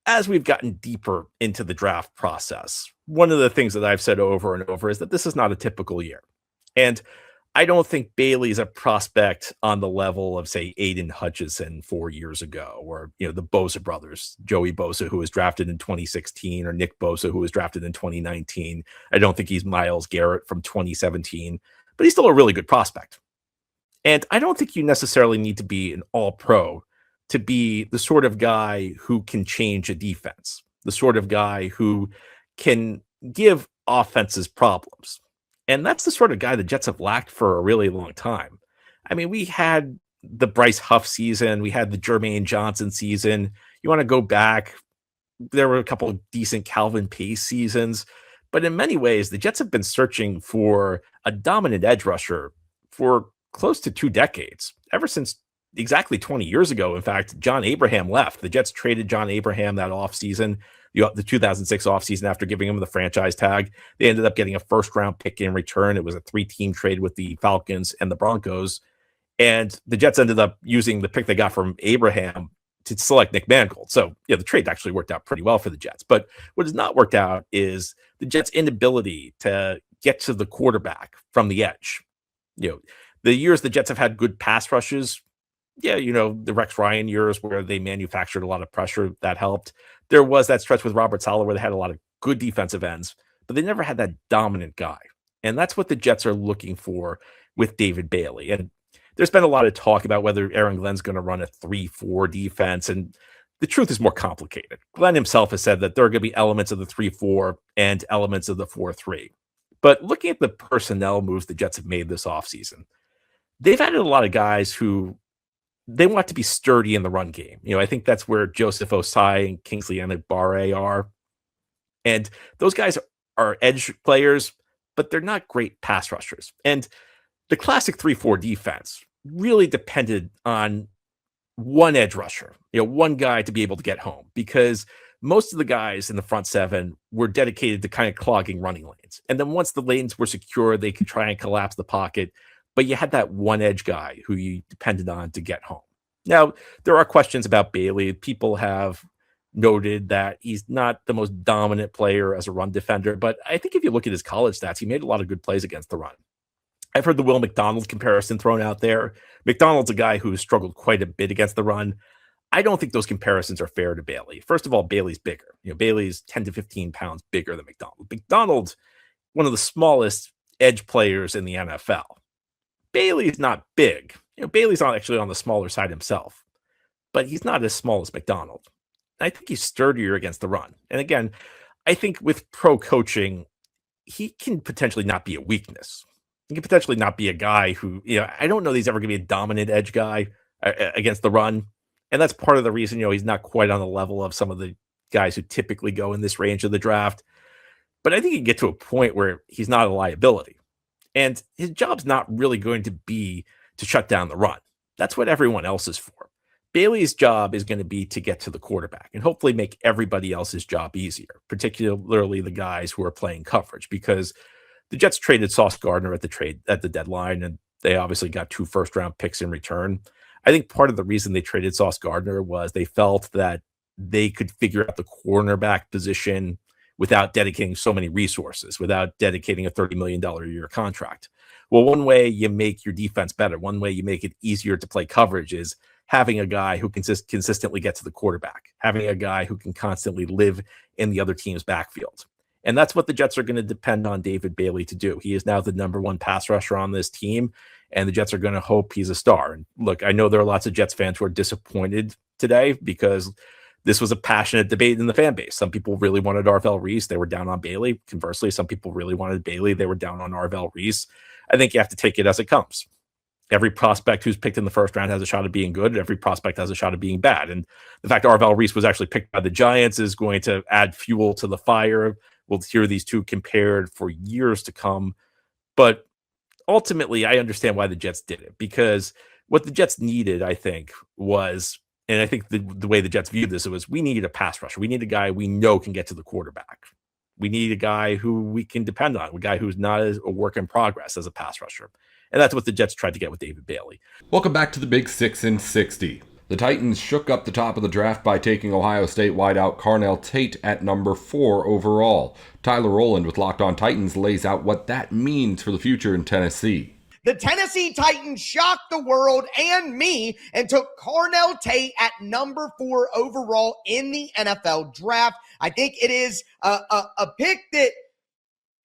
as we've gotten deeper into the draft process, one of the things that I've said over and over is that this is not a typical year. And I don't think Bailey's a prospect on the level of, say, Aiden Hutchinson 4 years ago, or, the Bosa brothers, Joey Bosa, who was drafted in 2016, or Nick Bosa, who was drafted in 2019. I don't think he's Myles Garrett from 2017, but he's still a really good prospect. And I don't think you necessarily need to be an all-pro to be the sort of guy who can change a defense, the sort of guy who can give offenses problems. And that's the sort of guy the Jets have lacked for a really long time. I mean, we had the Bryce Huff season. We had the Jermaine Johnson season. You want to go back, there were a couple of decent Calvin Pace seasons. But in many ways, the Jets have been searching for a dominant edge rusher for close to 2 decades, ever since exactly 20 years ago. In fact, John Abraham left. The Jets traded John Abraham that offseason, the 2006 offseason, after giving him the franchise tag. They ended up getting a first-round pick in return. It was a 3-team trade with the Falcons and the Broncos. And the Jets ended up using the pick they got from Abraham to select Nick Mangold. So, the trade actually worked out pretty well for the Jets. But what has not worked out is the Jets' inability to get to the quarterback from the edge. The years the Jets have had good pass rushes, the Rex Ryan years where they manufactured a lot of pressure, that helped. There was that stretch with Robert Saleh where they had a lot of good defensive ends, but they never had that dominant guy. And that's what the Jets are looking for with David Bailey. And there's been a lot of talk about whether Aaron Glenn's going to run a 3-4 defense. And the truth is more complicated. Glenn himself has said that there are going to be elements of the 3-4 and elements of the 4-3. But looking at the personnel moves the Jets have made this offseason, they've added a lot of guys who they want to be sturdy in the run game. I think that's where Joseph Osai and Kingsley Enagbare are. And those guys are edge players, but they're not great pass rushers. And the classic 3-4 defense really depended on one edge rusher, one guy to be able to get home, because most of the guys in the front seven were dedicated to kind of clogging running lanes. And then once the lanes were secure, they could try and collapse the pocket. But you had that one edge guy who you depended on to get home. Now, there are questions about Bailey. People have noted that he's not the most dominant player as a run defender, but I think if you look at his college stats, he made a lot of good plays against the run. I've heard the Will McDonald comparison thrown out there. McDonald's a guy who struggled quite a bit against the run. I don't think those comparisons are fair to Bailey. First of all, Bailey's bigger. Bailey's 10 to 15 pounds bigger than McDonald. McDonald's one of the smallest edge players in the NFL. Bailey's not big. Bailey's not actually on the smaller side himself, but he's not as small as McDonald. I think he's sturdier against the run. And again, I think with pro coaching, he can potentially not be a weakness. He can potentially not be a guy who, I don't know that he's ever going to be a dominant edge guy against the run. And that's part of the reason, he's not quite on the level of some of the guys who typically go in this range of the draft. But I think he can get to a point where he's not a liability. And his job's not really going to be to shut down the run. That's what everyone else is for. Bailey's job is going to be to get to the quarterback and hopefully make everybody else's job easier, particularly the guys who are playing coverage, because the Jets traded Sauce Gardner at the deadline, and they obviously got 2 first-round picks in return. I think part of the reason they traded Sauce Gardner was they felt that they could figure out the cornerback position without dedicating so many resources, without dedicating a $30 million a year contract. Well, one way you make your defense better, one way you make it easier to play coverage is having a guy who can consistently get to the quarterback, having a guy who can constantly live in the other team's backfield. And that's what the Jets are going to depend on David Bailey to do. He is now the number 1 pass rusher on this team, and the Jets are going to hope he's a star. And look, I know there are lots of Jets fans who are disappointed today because this was a passionate debate in the fan base. Some people really wanted Arvell Reese. They were down on Bailey. Conversely, some people really wanted Bailey. They were down on Arvell Reese. I think you have to take it as it comes. Every prospect who's picked in the first round has a shot of being good. Every prospect has a shot of being bad. And the fact Arvell Reese was actually picked by the Giants is going to add fuel to the fire. We'll hear these two compared for years to come. But ultimately, I understand why the Jets did it, because what the Jets needed, I think, was, and I think the way the Jets viewed this, it was, we needed a pass rusher. We need a guy we know can get to the quarterback. We need a guy who we can depend on, a guy who's not a work in progress as a pass rusher. And that's what the Jets tried to get with David Bailey. Welcome back to the Big 6 and 60. The Titans shook up the top of the draft by taking Ohio State wideout Carnell Tate at number 4 overall. Tyler Rowland with Locked On Titans lays out what that means for the future in Tennessee. The Tennessee Titans shocked the world and me and took Carnell Tate at number 4 overall in the NFL draft. I think it is a pick that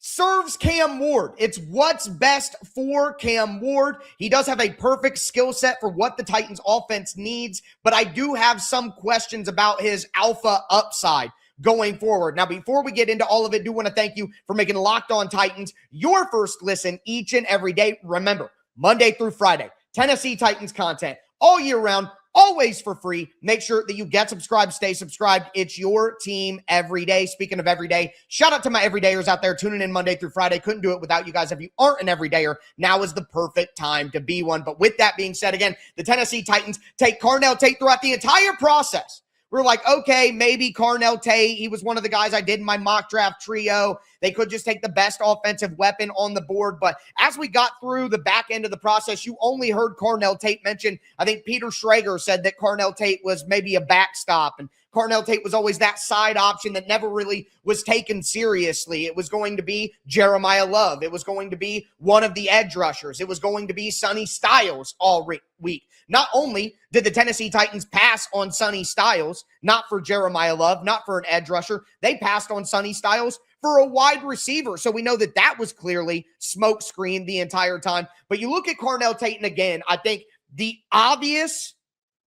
serves Cam Ward. It's what's best for Cam Ward. He does have a perfect skill set for what the Titans offense needs, but I do have some questions about his alpha upside going forward. Now, before we get into all of it, I do want to thank you for making Locked On Titans your first listen each and every day. Remember, Monday through Friday, Tennessee Titans content all year round, always for free. Make sure that you get subscribed, stay subscribed. It's your team every day. Speaking of every day, shout out to my everydayers out there tuning in Monday through Friday. Couldn't do it without you guys. If you aren't an everydayer, now is the perfect time to be one. But with that being said, again, the Tennessee Titans take Carnell Tate throughout the entire process. We're like, okay, maybe Carnell Tate. He was one of the guys I did in my mock draft trio. They could just take the best offensive weapon on the board. But as we got through the back end of the process, you only heard Carnell Tate mentioned. I think Peter Schrager said that Carnell Tate was maybe a backstop. And Carnell Tate was always that side option that never really was taken seriously. It was going to be Jeremiah Love. It was going to be one of the edge rushers. It was going to be Sonny Styles all week. Not only did the Tennessee Titans pass on Sonny Styles, not for Jeremiah Love, not for an edge rusher, they passed on Sonny Styles for a wide receiver. So we know that that was clearly smoke screen the entire time. But you look at Carnell Tate, and again, I think the obvious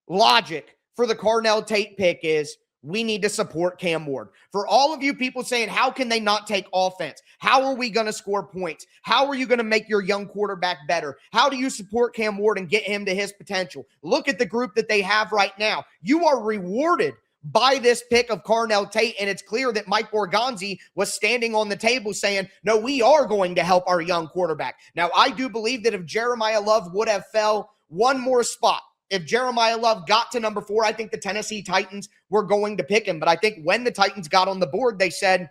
logic for the Carnell Tate pick is we need to support Cam Ward. For all of you people saying, how can they not take offense? How are we going to score points? How are you going to make your young quarterback better? How do you support Cam Ward and get him to his potential? Look at the group that they have right now. You are rewarded by this pick of Carnell Tate, and it's clear that Mike Borgonzi was standing on the table saying, no, we are going to help our young quarterback. Now, I do believe that if Jeremiah Love would have fell one more spot, if Jeremiah Love got to number 4, I think the Tennessee Titans were going to pick him. But I think when the Titans got on the board, they said,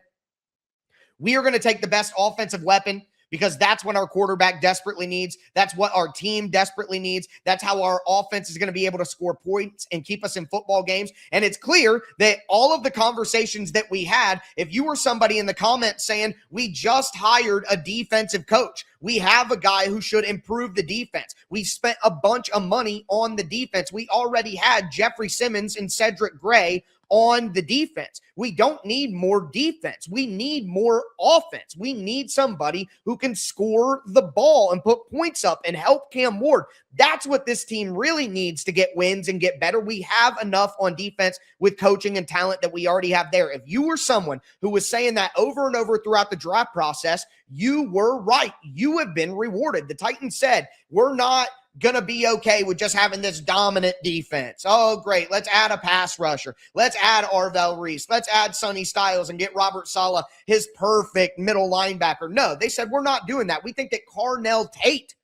we are going to take the best offensive weapon because that's what our quarterback desperately needs. That's what our team desperately needs. That's how our offense is going to be able to score points and keep us in football games. And it's clear that all of the conversations that we had, if you were somebody in the comments saying, we just hired a defensive coach, we have a guy who should improve the defense. We spent a bunch of money on the defense. We already had Jeffrey Simmons and Cedric Gray on the defense. We don't need more defense. We need more offense. We need somebody who can score the ball and put points up and help Cam Ward. That's what this team really needs to get wins and get better. We have enough on defense with coaching and talent that we already have there. If you were someone who was saying that over and over throughout the draft process, you were right. You have been rewarded. The Titans said, we're not going to be okay with just having this dominant defense. Oh, great. Let's add a pass rusher. Let's add Arvell Reese. Let's add Sonny Styles and get Robert Saleh his perfect middle linebacker. No, they said, we're not doing that. We think that Carnell Tate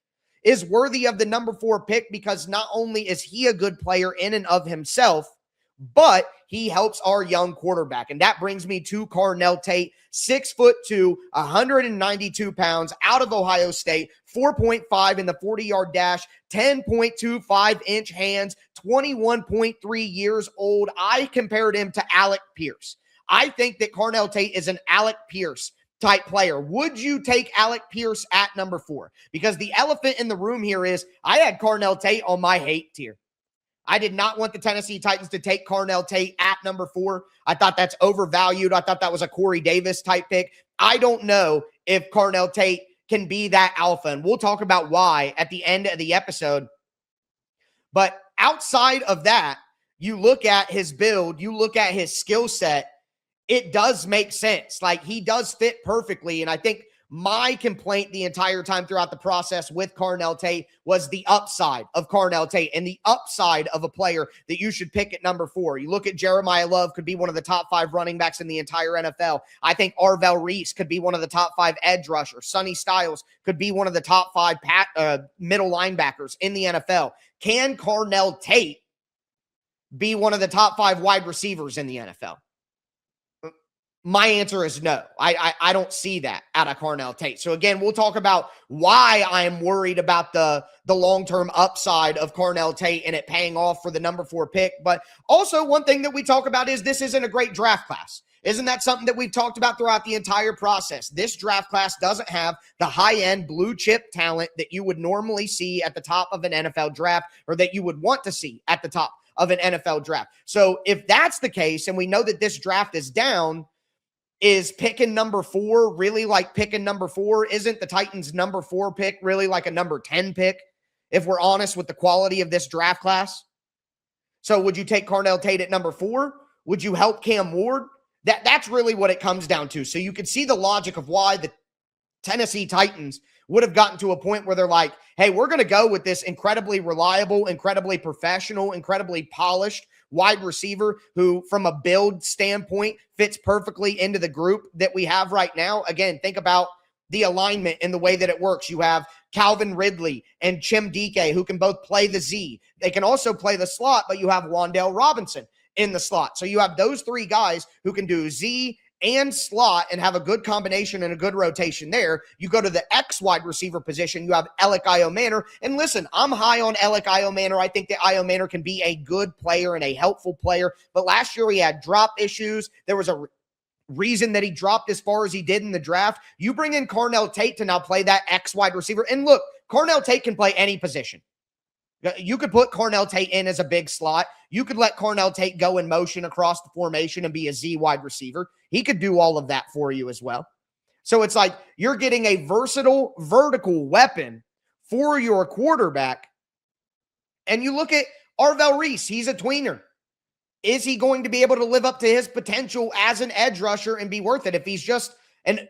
is worthy of the number 4 pick because not only is he a good player in and of himself, but he helps our young quarterback. And that brings me to Carnell Tate, 6'2", 192 pounds, out of Ohio State, 4.5 in the 40-yard dash, 10.25-inch hands, 21.3 years old. I compared him to Alec Pierce. I think that Carnell Tate is an Alec Pierce type player. Would you take Alec Pierce at number 4? Because the elephant in the room here is I had Carnell Tate on my hate tier. I did not want the Tennessee Titans to take Carnell Tate at number 4. I thought that's overvalued. I thought that was a Corey Davis type pick. I don't know if Carnell Tate can be that alpha, and we'll talk about why at the end of the episode. But outside of that, you look at his build, you look at his skill set, it does make sense. Like, he does fit perfectly, and I think my complaint the entire time throughout the process with Carnell Tate was the upside of Carnell Tate and the upside of a player that you should pick at number 4. You look at Jeremiah Love, could be one of the top 5 running backs in the entire NFL. I think Arvell Reese could be one of the top 5 edge rushers. Sonny Styles could be one of the top 5 middle linebackers in the NFL. Can Carnell Tate be one of the top 5 wide receivers in the NFL? My answer is no. I don't see that out of Carnell Tate. So again, we'll talk about why I'm worried about the long-term upside of Carnell Tate and it paying off for the number 4 pick. But also one thing that we talk about is this isn't a great draft class. Isn't that something that we've talked about throughout the entire process? This draft class doesn't have the high-end blue chip talent that you would normally see at the top of an NFL draft, or that you would want to see at the top of an NFL draft. So if that's the case, and we know that this draft is down, is picking number 4 really like picking number 4? Isn't the Titans' number 4 pick really like a number 10 pick, if we're honest with the quality of this draft class? So would you take Carnell Tate at number 4? Would you help Cam Ward? That's really what it comes down to. So you can see the logic of why the Tennessee Titans would have gotten to a point where they're like, hey, we're going to go with this incredibly reliable, incredibly professional, incredibly polished wide receiver who, from a build standpoint, fits perfectly into the group that we have right now. Again, think about the alignment and the way that it works. You have Calvin Ridley and Chim Dike, who can both play the Z. They can also play the slot, but you have Wan'Dale Robinson in the slot. So you have those 3 guys who can do Z and slot and have a good combination and a good rotation there. You go to the X wide receiver position, you have Alec Iomanor. And listen, I'm high on Alec Iomanor. I think that Iomanor can be a good player and a helpful player. But last year he had drop issues. There was a reason that he dropped as far as he did in the draft. You bring in Carnell Tate to now play that X wide receiver. And look, Carnell Tate can play any position. You could put Carnell Tate in as a big slot. You could let Carnell Tate go in motion across the formation and be a Z wide receiver. He could do all of that for you as well. So it's like you're getting a versatile vertical weapon for your quarterback. And you look at Arvell Reese. He's a tweener. Is he going to be able to live up to his potential as an edge rusher and be worth it? If he's just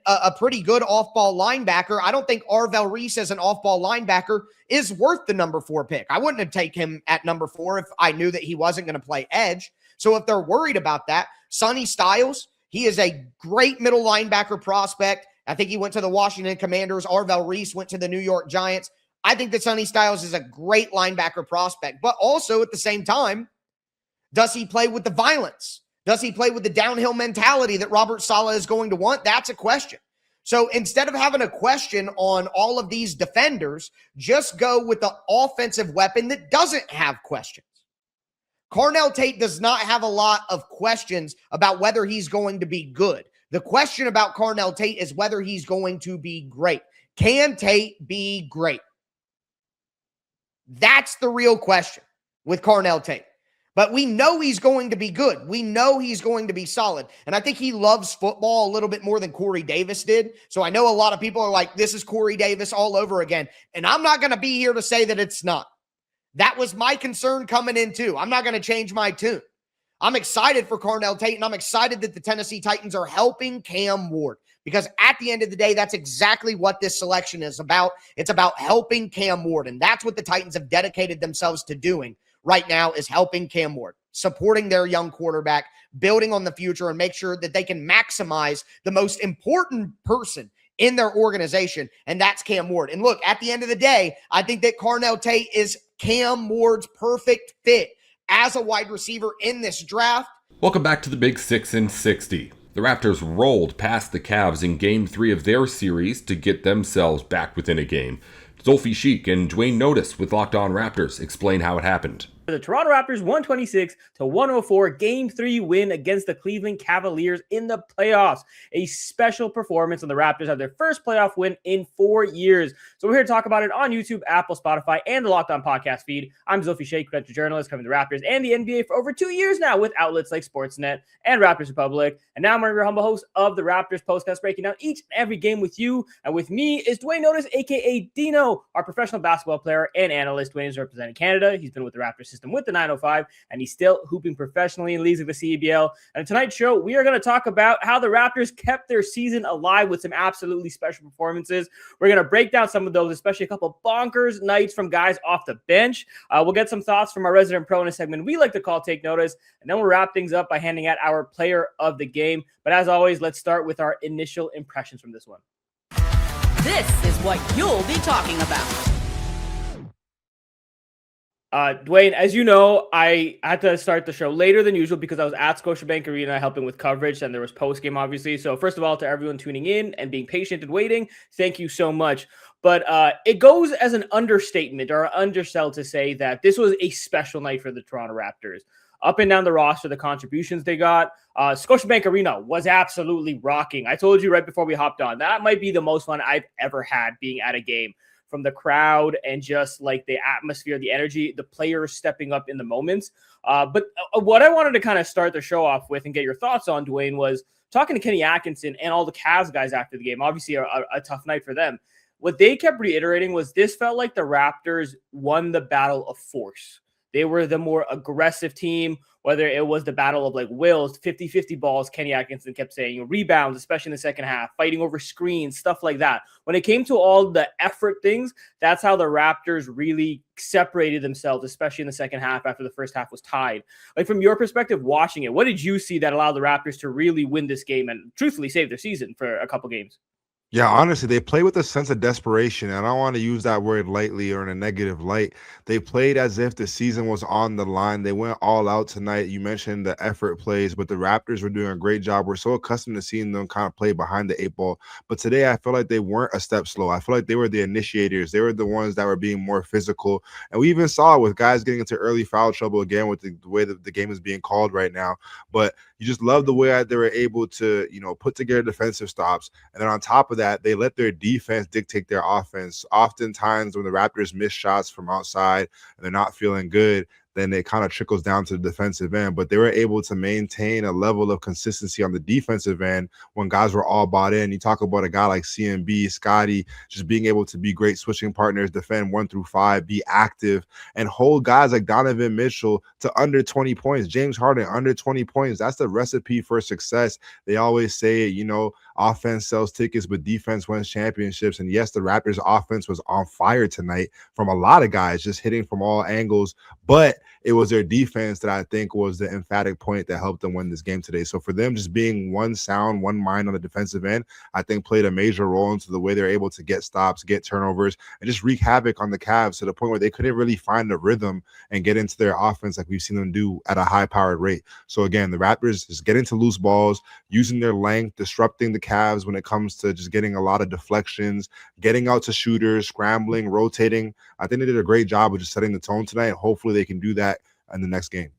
a pretty good off-ball linebacker, I don't think Arvell Reese as an off-ball linebacker is worth the number 4 pick. I wouldn't have taken him at number 4 if I knew that he wasn't going to play edge. So if they're worried about that, Sonny Styles, he is a great middle linebacker prospect. I think he went to the Washington Commanders. Arvell Reese went to the New York Giants. I think that Sonny Styles is a great linebacker prospect, but also at the same time, does he play with the violence? Does he play with the downhill mentality that Robert Saleh is going to want? That's a question. So instead of having a question on all of these defenders, just go with the offensive weapon that doesn't have questions. Carnell Tate does not have a lot of questions about whether he's going to be good. The question about Carnell Tate is whether he's going to be great. Can Tate be great? That's the real question with Carnell Tate. But we know he's going to be good. We know he's going to be solid. And I think he loves football a little bit more than Corey Davis did. So I know a lot of people are like, this is Corey Davis all over again. And I'm not going to be here to say that it's not. That was my concern coming in too. I'm not going to change my tune. I'm excited for Carnell Tate, and I'm excited that the Tennessee Titans are helping Cam Ward. Because at the end of the day, that's exactly what this selection is about. It's about helping Cam Ward. And that's what the Titans have dedicated themselves to doing right now, is helping Cam Ward, supporting their young quarterback, building on the future, and make sure that they can maximize the most important person in their organization, and that's Cam Ward. And look, at the end of the day, I think that Carnell Tate is Cam Ward's perfect fit as a wide receiver in this draft. Welcome back to the Big 6 and 60. The Raptors rolled past the Cavs in Game 3 of their series to get themselves back within a game. Zulfi Sheik and Dwayne Notice with Locked On Raptors explain how it happened. The Toronto Raptors 126-104 Game 3 win against the Cleveland Cavaliers in the playoffs. A special performance, and the Raptors have their first playoff win in 4 years. So we're here to talk about it on YouTube, Apple, Spotify, and the Locked On podcast feed. I'm Zulfi Sheik, credentialed journalist covering the Raptors and the NBA for over 2 years now with outlets like Sportsnet and Raptors Republic. And now I'm one of your humble hosts of the Raptors Postcast, breaking down each and every game with you. And with me is Dwayne Notice, a.k.a. Dino, our professional basketball player and analyst. Dwayne has represented Canada. He's been with the Raptors system with the 905, and he's still hooping professionally in leagues like the CBL. And in tonight's show, we are going to talk about how the Raptors kept their season alive with some absolutely special performances. We're going to break down some of those, especially a couple bonkers nights from guys off the bench. We'll get some thoughts from our resident pro in a segment we like to call Take Notice, and then we'll wrap things up by handing out our player of the game. But as always, let's start with our initial impressions from this one. This is what you'll be talking about. Dwayne, as you know, I had to start the show later than usual because I was at Scotiabank Arena helping with coverage, and there was post-game, obviously. So first of all, to everyone tuning in and being patient and waiting, thank you so much. But it goes as an understatement or an undersell to say that this was a special night for the Toronto Raptors. up and down the roster, the contributions they got. Scotiabank Arena was absolutely rocking. I told you right before we hopped on, that might be the most fun I've ever had being at a game, from the crowd and just like the atmosphere, the energy, the players stepping up in the moments. But what I wanted to kind of start the show off with and get your thoughts on, Dwayne, was talking to Kenny Atkinson and all the Cavs guys after the game. Obviously a tough night for them. What they kept reiterating was this felt like the Raptors won the battle of force. They were the more aggressive team, whether it was the battle of like wills, 50-50 balls, Kenny Atkinson kept saying, rebounds, especially in the second half, fighting over screens, stuff like that. When it came to all the effort things, that's how the Raptors really separated themselves, especially in the second half after the first half was tied. Like, from your perspective, watching it, what did you see that allowed the Raptors to really win this game and truthfully save their season for a couple games? Yeah, honestly, they play with a sense of desperation. And I don't want to use that word lightly or in a negative light. They played as if the season was on the line. They went all out tonight. You mentioned the effort plays, but the Raptors were doing a great job. We're so accustomed to seeing them kind of play behind the 8 ball. But today, I feel like they weren't a step slow. I feel like they were the initiators. They were the ones that were being more physical. And we even saw it with guys getting into early foul trouble again with the way that the game is being called right now. But you just love the way that they were able to, put together defensive stops. And then on top of that, they let their defense dictate their offense. Oftentimes when the Raptors miss shots from outside and they're not feeling good, then it kind of trickles down to the defensive end. But they were able to maintain a level of consistency on the defensive end when guys were all bought in. You talk about a guy like CMB, Scotty, just being able to be great switching partners, defend 1 through 5, be active, and hold guys like Donovan Mitchell to under 20 points. James Harden, under 20 points. That's the recipe for success. They always say, offense sells tickets, but defense wins championships. And yes, the Raptors' offense was on fire tonight from a lot of guys, just hitting from all angles. But it was their defense that I think was the emphatic point that helped them win this game today. So for them just being one sound, one mind on the defensive end, I think played a major role into the way they're able to get stops, get turnovers, and just wreak havoc on the Cavs to the point where they couldn't really find a rhythm and get into their offense like we've seen them do at a high-powered rate. So again, the Raptors just get into loose balls, using their length, disrupting the Cavs when it comes to just getting a lot of deflections, getting out to shooters, scrambling, rotating. I think they did a great job of just setting the tone tonight. Hopefully they can do that in the next game.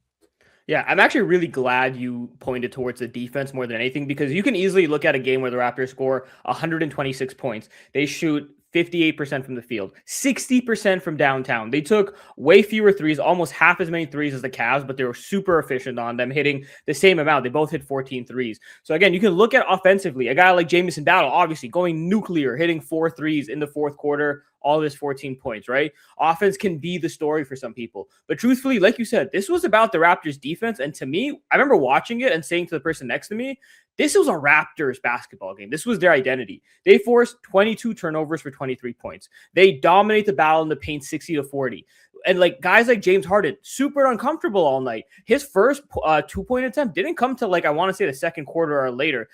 Yeah, I'm actually really glad you pointed towards the defense more than anything, because you can easily look at a game where the Raptors score 126 points. They shoot 58% from the field, 60% from downtown. They took way fewer threes, almost half as many threes as the Cavs, but they were super efficient on them, hitting the same amount. They both hit 14 threes. So again, you can look at offensively, a guy like Jamison Battle, obviously going nuclear, hitting 4 threes in the fourth quarter, all of his 14 points, right? Offense can be the story for some people. But truthfully, like you said, this was about the Raptors defense. And to me, I remember watching it and saying to the person next to me, this was a Raptors basketball game. This was their identity. They forced 22 turnovers for 23 points. They dominate the battle in the paint 60-40. And like guys like James Harden, super uncomfortable all night. His first 2-point attempt didn't come to I want to say the second quarter or later.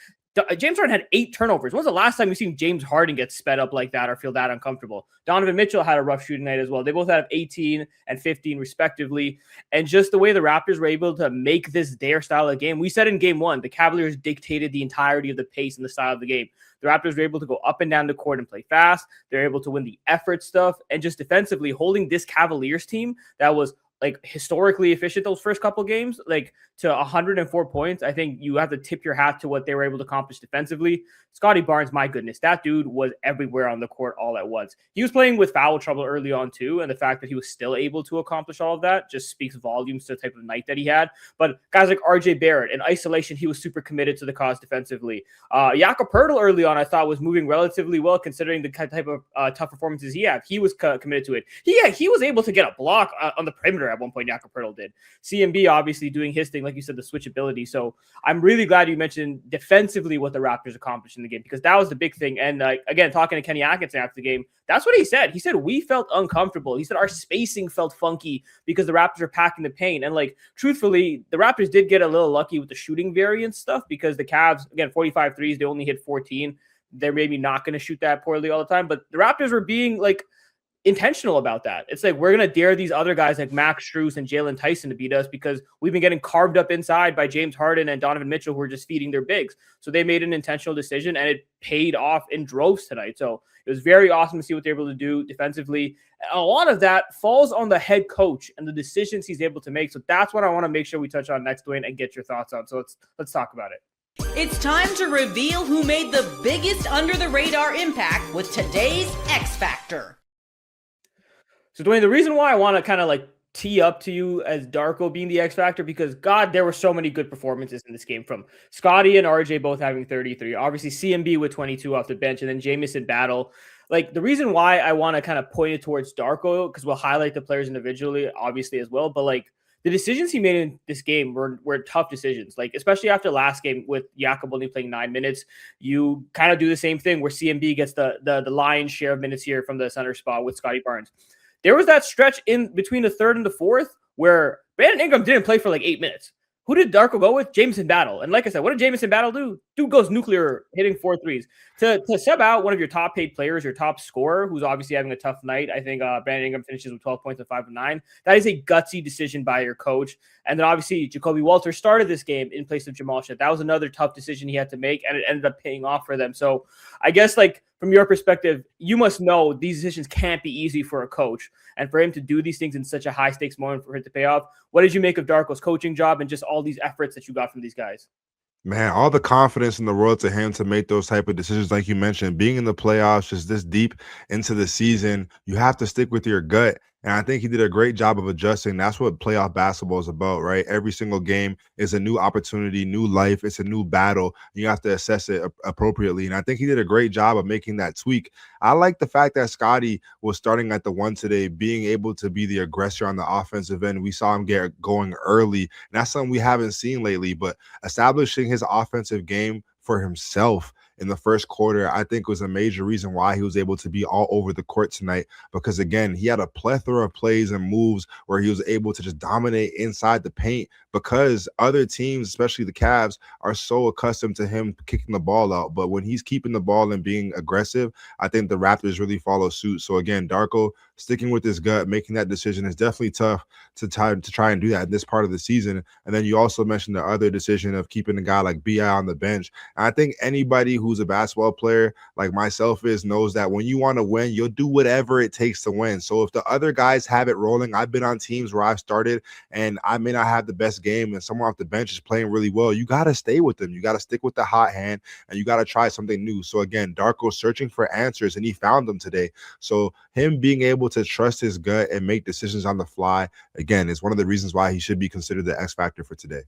James Harden had 8 turnovers. When was the last time you've seen James Harden get sped up like that or feel that uncomfortable? Donovan Mitchell had a rough shooting night as well. They both had 18 and 15 respectively. And just the way the Raptors were able to make this their style of game. We said in game 1, the Cavaliers dictated the entirety of the pace and the style of the game. The Raptors were able to go up and down the court and play fast. They're able to win the effort stuff, and just defensively holding this Cavaliers team that was historically efficient those first couple games, to 104 points. I think you have to tip your hat to what they were able to accomplish defensively. Scotty Barnes, my goodness, that dude was everywhere on the court all at once. He was playing with foul trouble early on too, and the fact that he was still able to accomplish all of that just speaks volumes to the type of night that he had. But guys like RJ Barrett, in isolation, he was super committed to the cause defensively. Jakob Poeltl early on, I thought, was moving relatively well considering the type of tough performances he had. He was committed to it. He was able to get a block on the perimeter at one point. Jakob Poeltl did. CMB obviously doing his thing, like you said, the switchability. So I'm really glad you mentioned defensively what the Raptors accomplished in the game, because that was the big thing. And again, talking to Kenny Atkinson after the game, that's what he said. He said, we felt uncomfortable. He said our spacing felt funky because the Raptors are packing the paint. And truthfully, the Raptors did get a little lucky with the shooting variance stuff, because the Cavs, again, 45 threes, they only hit 14. They're maybe not going to shoot that poorly all the time, but the Raptors were being intentional about that. It's we're going to dare these other guys like Max Strus and Jalen Tyson to beat us, because we've been getting carved up inside by James Harden and Donovan Mitchell, who are just feeding their bigs. So they made an intentional decision, and it paid off in droves tonight. So It was very awesome to see what they're able to do defensively. A lot of that falls on the head coach and the decisions he's able to make. So that's what I want to make sure we touch on next, Dwayne, and get your thoughts on. So let's talk about it. It's time to reveal who made the biggest under-the-radar impact with today's X Factor. So, Dwayne, the reason why I want to kind of like tee up to you as Darko being the X Factor, because, God, there were so many good performances in this game from Scotty and RJ both having 33. Obviously, CMB with 22 off the bench, and then Jamison Battle. Like, the reason why I want to kind of point it towards Darko, because we'll highlight the players individually, obviously, as well, but, like, the decisions he made in this game were tough decisions, like especially after last game with Jakob only playing 9 minutes. You kind of do the same thing where CMB gets the lion's share of minutes here from the center spot with Scotty Barnes. There was that stretch in between the third and the fourth where Brandon Ingram didn't play for like 8 minutes. Who did Darko go with? Jamison Battle. And like I said, what did Jamison Battle do? Dude goes nuclear, hitting 4 threes. To sub out one of your top paid players, your top scorer, who's obviously having a tough night. I think Brandon Ingram finishes with 12 points and 5 of 9. That is a gutsy decision by your coach. And then obviously Jacoby Walter started this game in place of Jamal Shett. That was another tough decision he had to make, and it ended up paying off for them. So I guess like from your perspective, you must know these decisions can't be easy for a coach. And for him to do these things in such a high stakes moment for it to pay off, what did you make of Darko's coaching job and just all these efforts that you got from these guys? Man, all the confidence in the world to him to make those type of decisions, like you mentioned, being in the playoffs, just this deep into the season, you have to stick with your gut. And I think he did a great job of adjusting. That's what playoff basketball is about, right? Every single game is a new opportunity, new life. It's a new battle. You have to assess it appropriately. And I think he did a great job of making that tweak. I like the fact that Scotty was starting at the 1 today, being able to be the aggressor on the offensive end. We saw him get going early. And that's something we haven't seen lately, but establishing his offensive game for himself in the first quarter, I think was a major reason why he was able to be all over the court tonight, because again, he had a plethora of plays and moves where he was able to just dominate inside the paint, because other teams, especially the Cavs, are so accustomed to him kicking the ball out. But when he's keeping the ball and being aggressive, I think the Raptors really follow suit. So again, Darko sticking with his gut, making that decision is definitely tough to try and do that in this part of the season. And then you also mentioned the other decision of keeping a guy like BI on the bench. And I think anybody who's a basketball player like myself knows that when you want to win, you'll do whatever it takes to win. So if the other guys have it rolling, I've been on teams where I've started and I may not have the best game and someone off the bench is playing really well. You got to stay with them. You got to stick with the hot hand and you got to try something new. So again, Darko searching for answers and he found them today. So him being able to trust his gut and make decisions on the fly, again, is one of the reasons why he should be considered the X factor for today.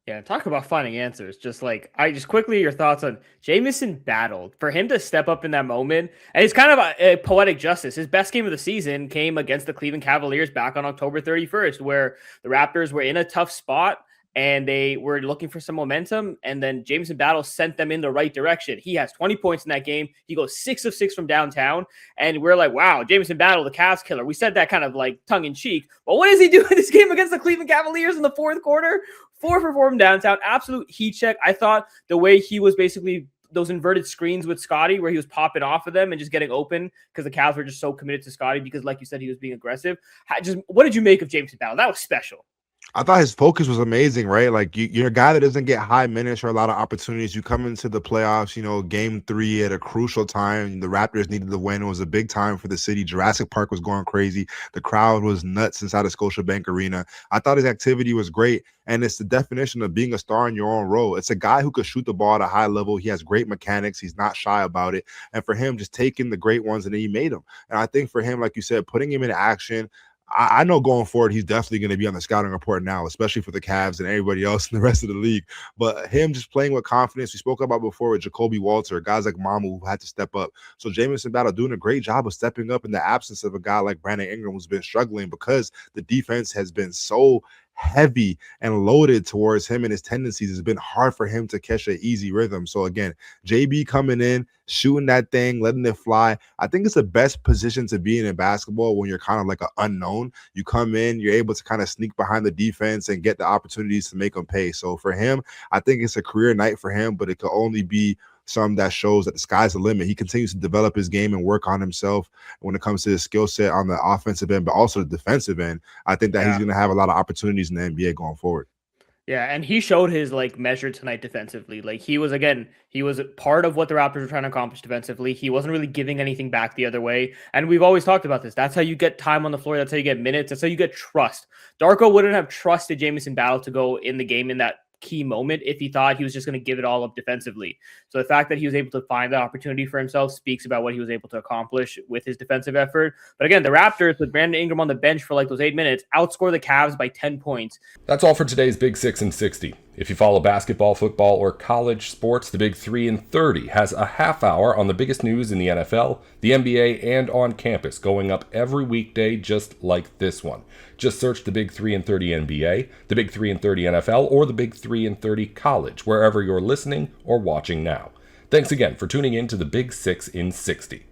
Yeah, talk about finding answers. Just like, quickly your thoughts on Jamison Battle. For him to step up in that moment, and it's kind of a poetic justice. His best game of the season came against the Cleveland Cavaliers back on October 31st, where the Raptors were in a tough spot and they were looking for some momentum, and then Jamison Battle sent them in the right direction. He has 20 points in that game. He goes 6 of 6 from downtown, and we're like, wow, Jamison Battle, the Cavs killer. We said that kind of like tongue-in-cheek, but what does he do in this game against the Cleveland Cavaliers in the fourth quarter? 4 for 4 from downtown, absolute heat check. I thought the way he was basically those inverted screens with Scotty where he was popping off of them and just getting open because the Cavs were just so committed to Scotty because, like you said, he was being aggressive. What did you make of Jamison Battle? That was special. I thought his focus was amazing, right? Like you're a guy that doesn't get high minutes or a lot of opportunities. You come into the playoffs, game 3 at a crucial time. The Raptors needed the win. It was a big time for the city. Jurassic Park was going crazy. The crowd was nuts inside of Scotiabank Arena. I thought his activity was great. And it's the definition of being a star in your own role. It's a guy who could shoot the ball at a high level. He has great mechanics. He's not shy about it. And for him, just taking the great ones and then he made them. And I think for him, like you said, putting him in action, I know going forward, he's definitely going to be on the scouting report now, especially for the Cavs and everybody else in the rest of the league. But him just playing with confidence, we spoke about before with Jacoby Walter, guys like Mamu who had to step up. So Jamison Battle doing a great job of stepping up in the absence of a guy like Brandon Ingram who's been struggling because the defense has been so heavy and loaded towards him and his tendencies. It's been hard for him to catch an easy rhythm. So again, JB coming in, shooting that thing, letting it fly. I think it's the best position to be in basketball when you're kind of like an unknown. You come in, you're able to kind of sneak behind the defense and get the opportunities to make them pay. So for him, I think it's a career night for him, but it could only be some that shows that the sky's the limit. He continues to develop his game and work on himself when it comes to his skill set on the offensive end, but also the defensive end. I think that he's going to have a lot of opportunities in the NBA going forward. Yeah, and he showed his measure tonight defensively. He was part of what the Raptors were trying to accomplish defensively. He wasn't really giving anything back the other way. And we've always talked about this. That's how you get time on the floor. That's how you get minutes. That's how you get trust. Darko wouldn't have trusted Jamison Battle to go in the game in that key moment if he thought he was just going to give it all up defensively. So the fact that he was able to find that opportunity for himself speaks about what he was able to accomplish with his defensive effort. But again, the Raptors with Brandon Ingram on the bench for those 8 minutes outscore the Cavs by 10 points. That's all for today's Big 6 and 60. If you follow basketball, football, or college sports, the Big 3 and 30 has a half hour on the biggest news in the NFL, the NBA, and on campus, going up every weekday just like this one. Just search the Big 3 and 30 NBA, the Big 3 and 30 NFL, or the Big 3 and 30 college, wherever you're listening or watching now. Thanks again for tuning in to the Big 6 in 60.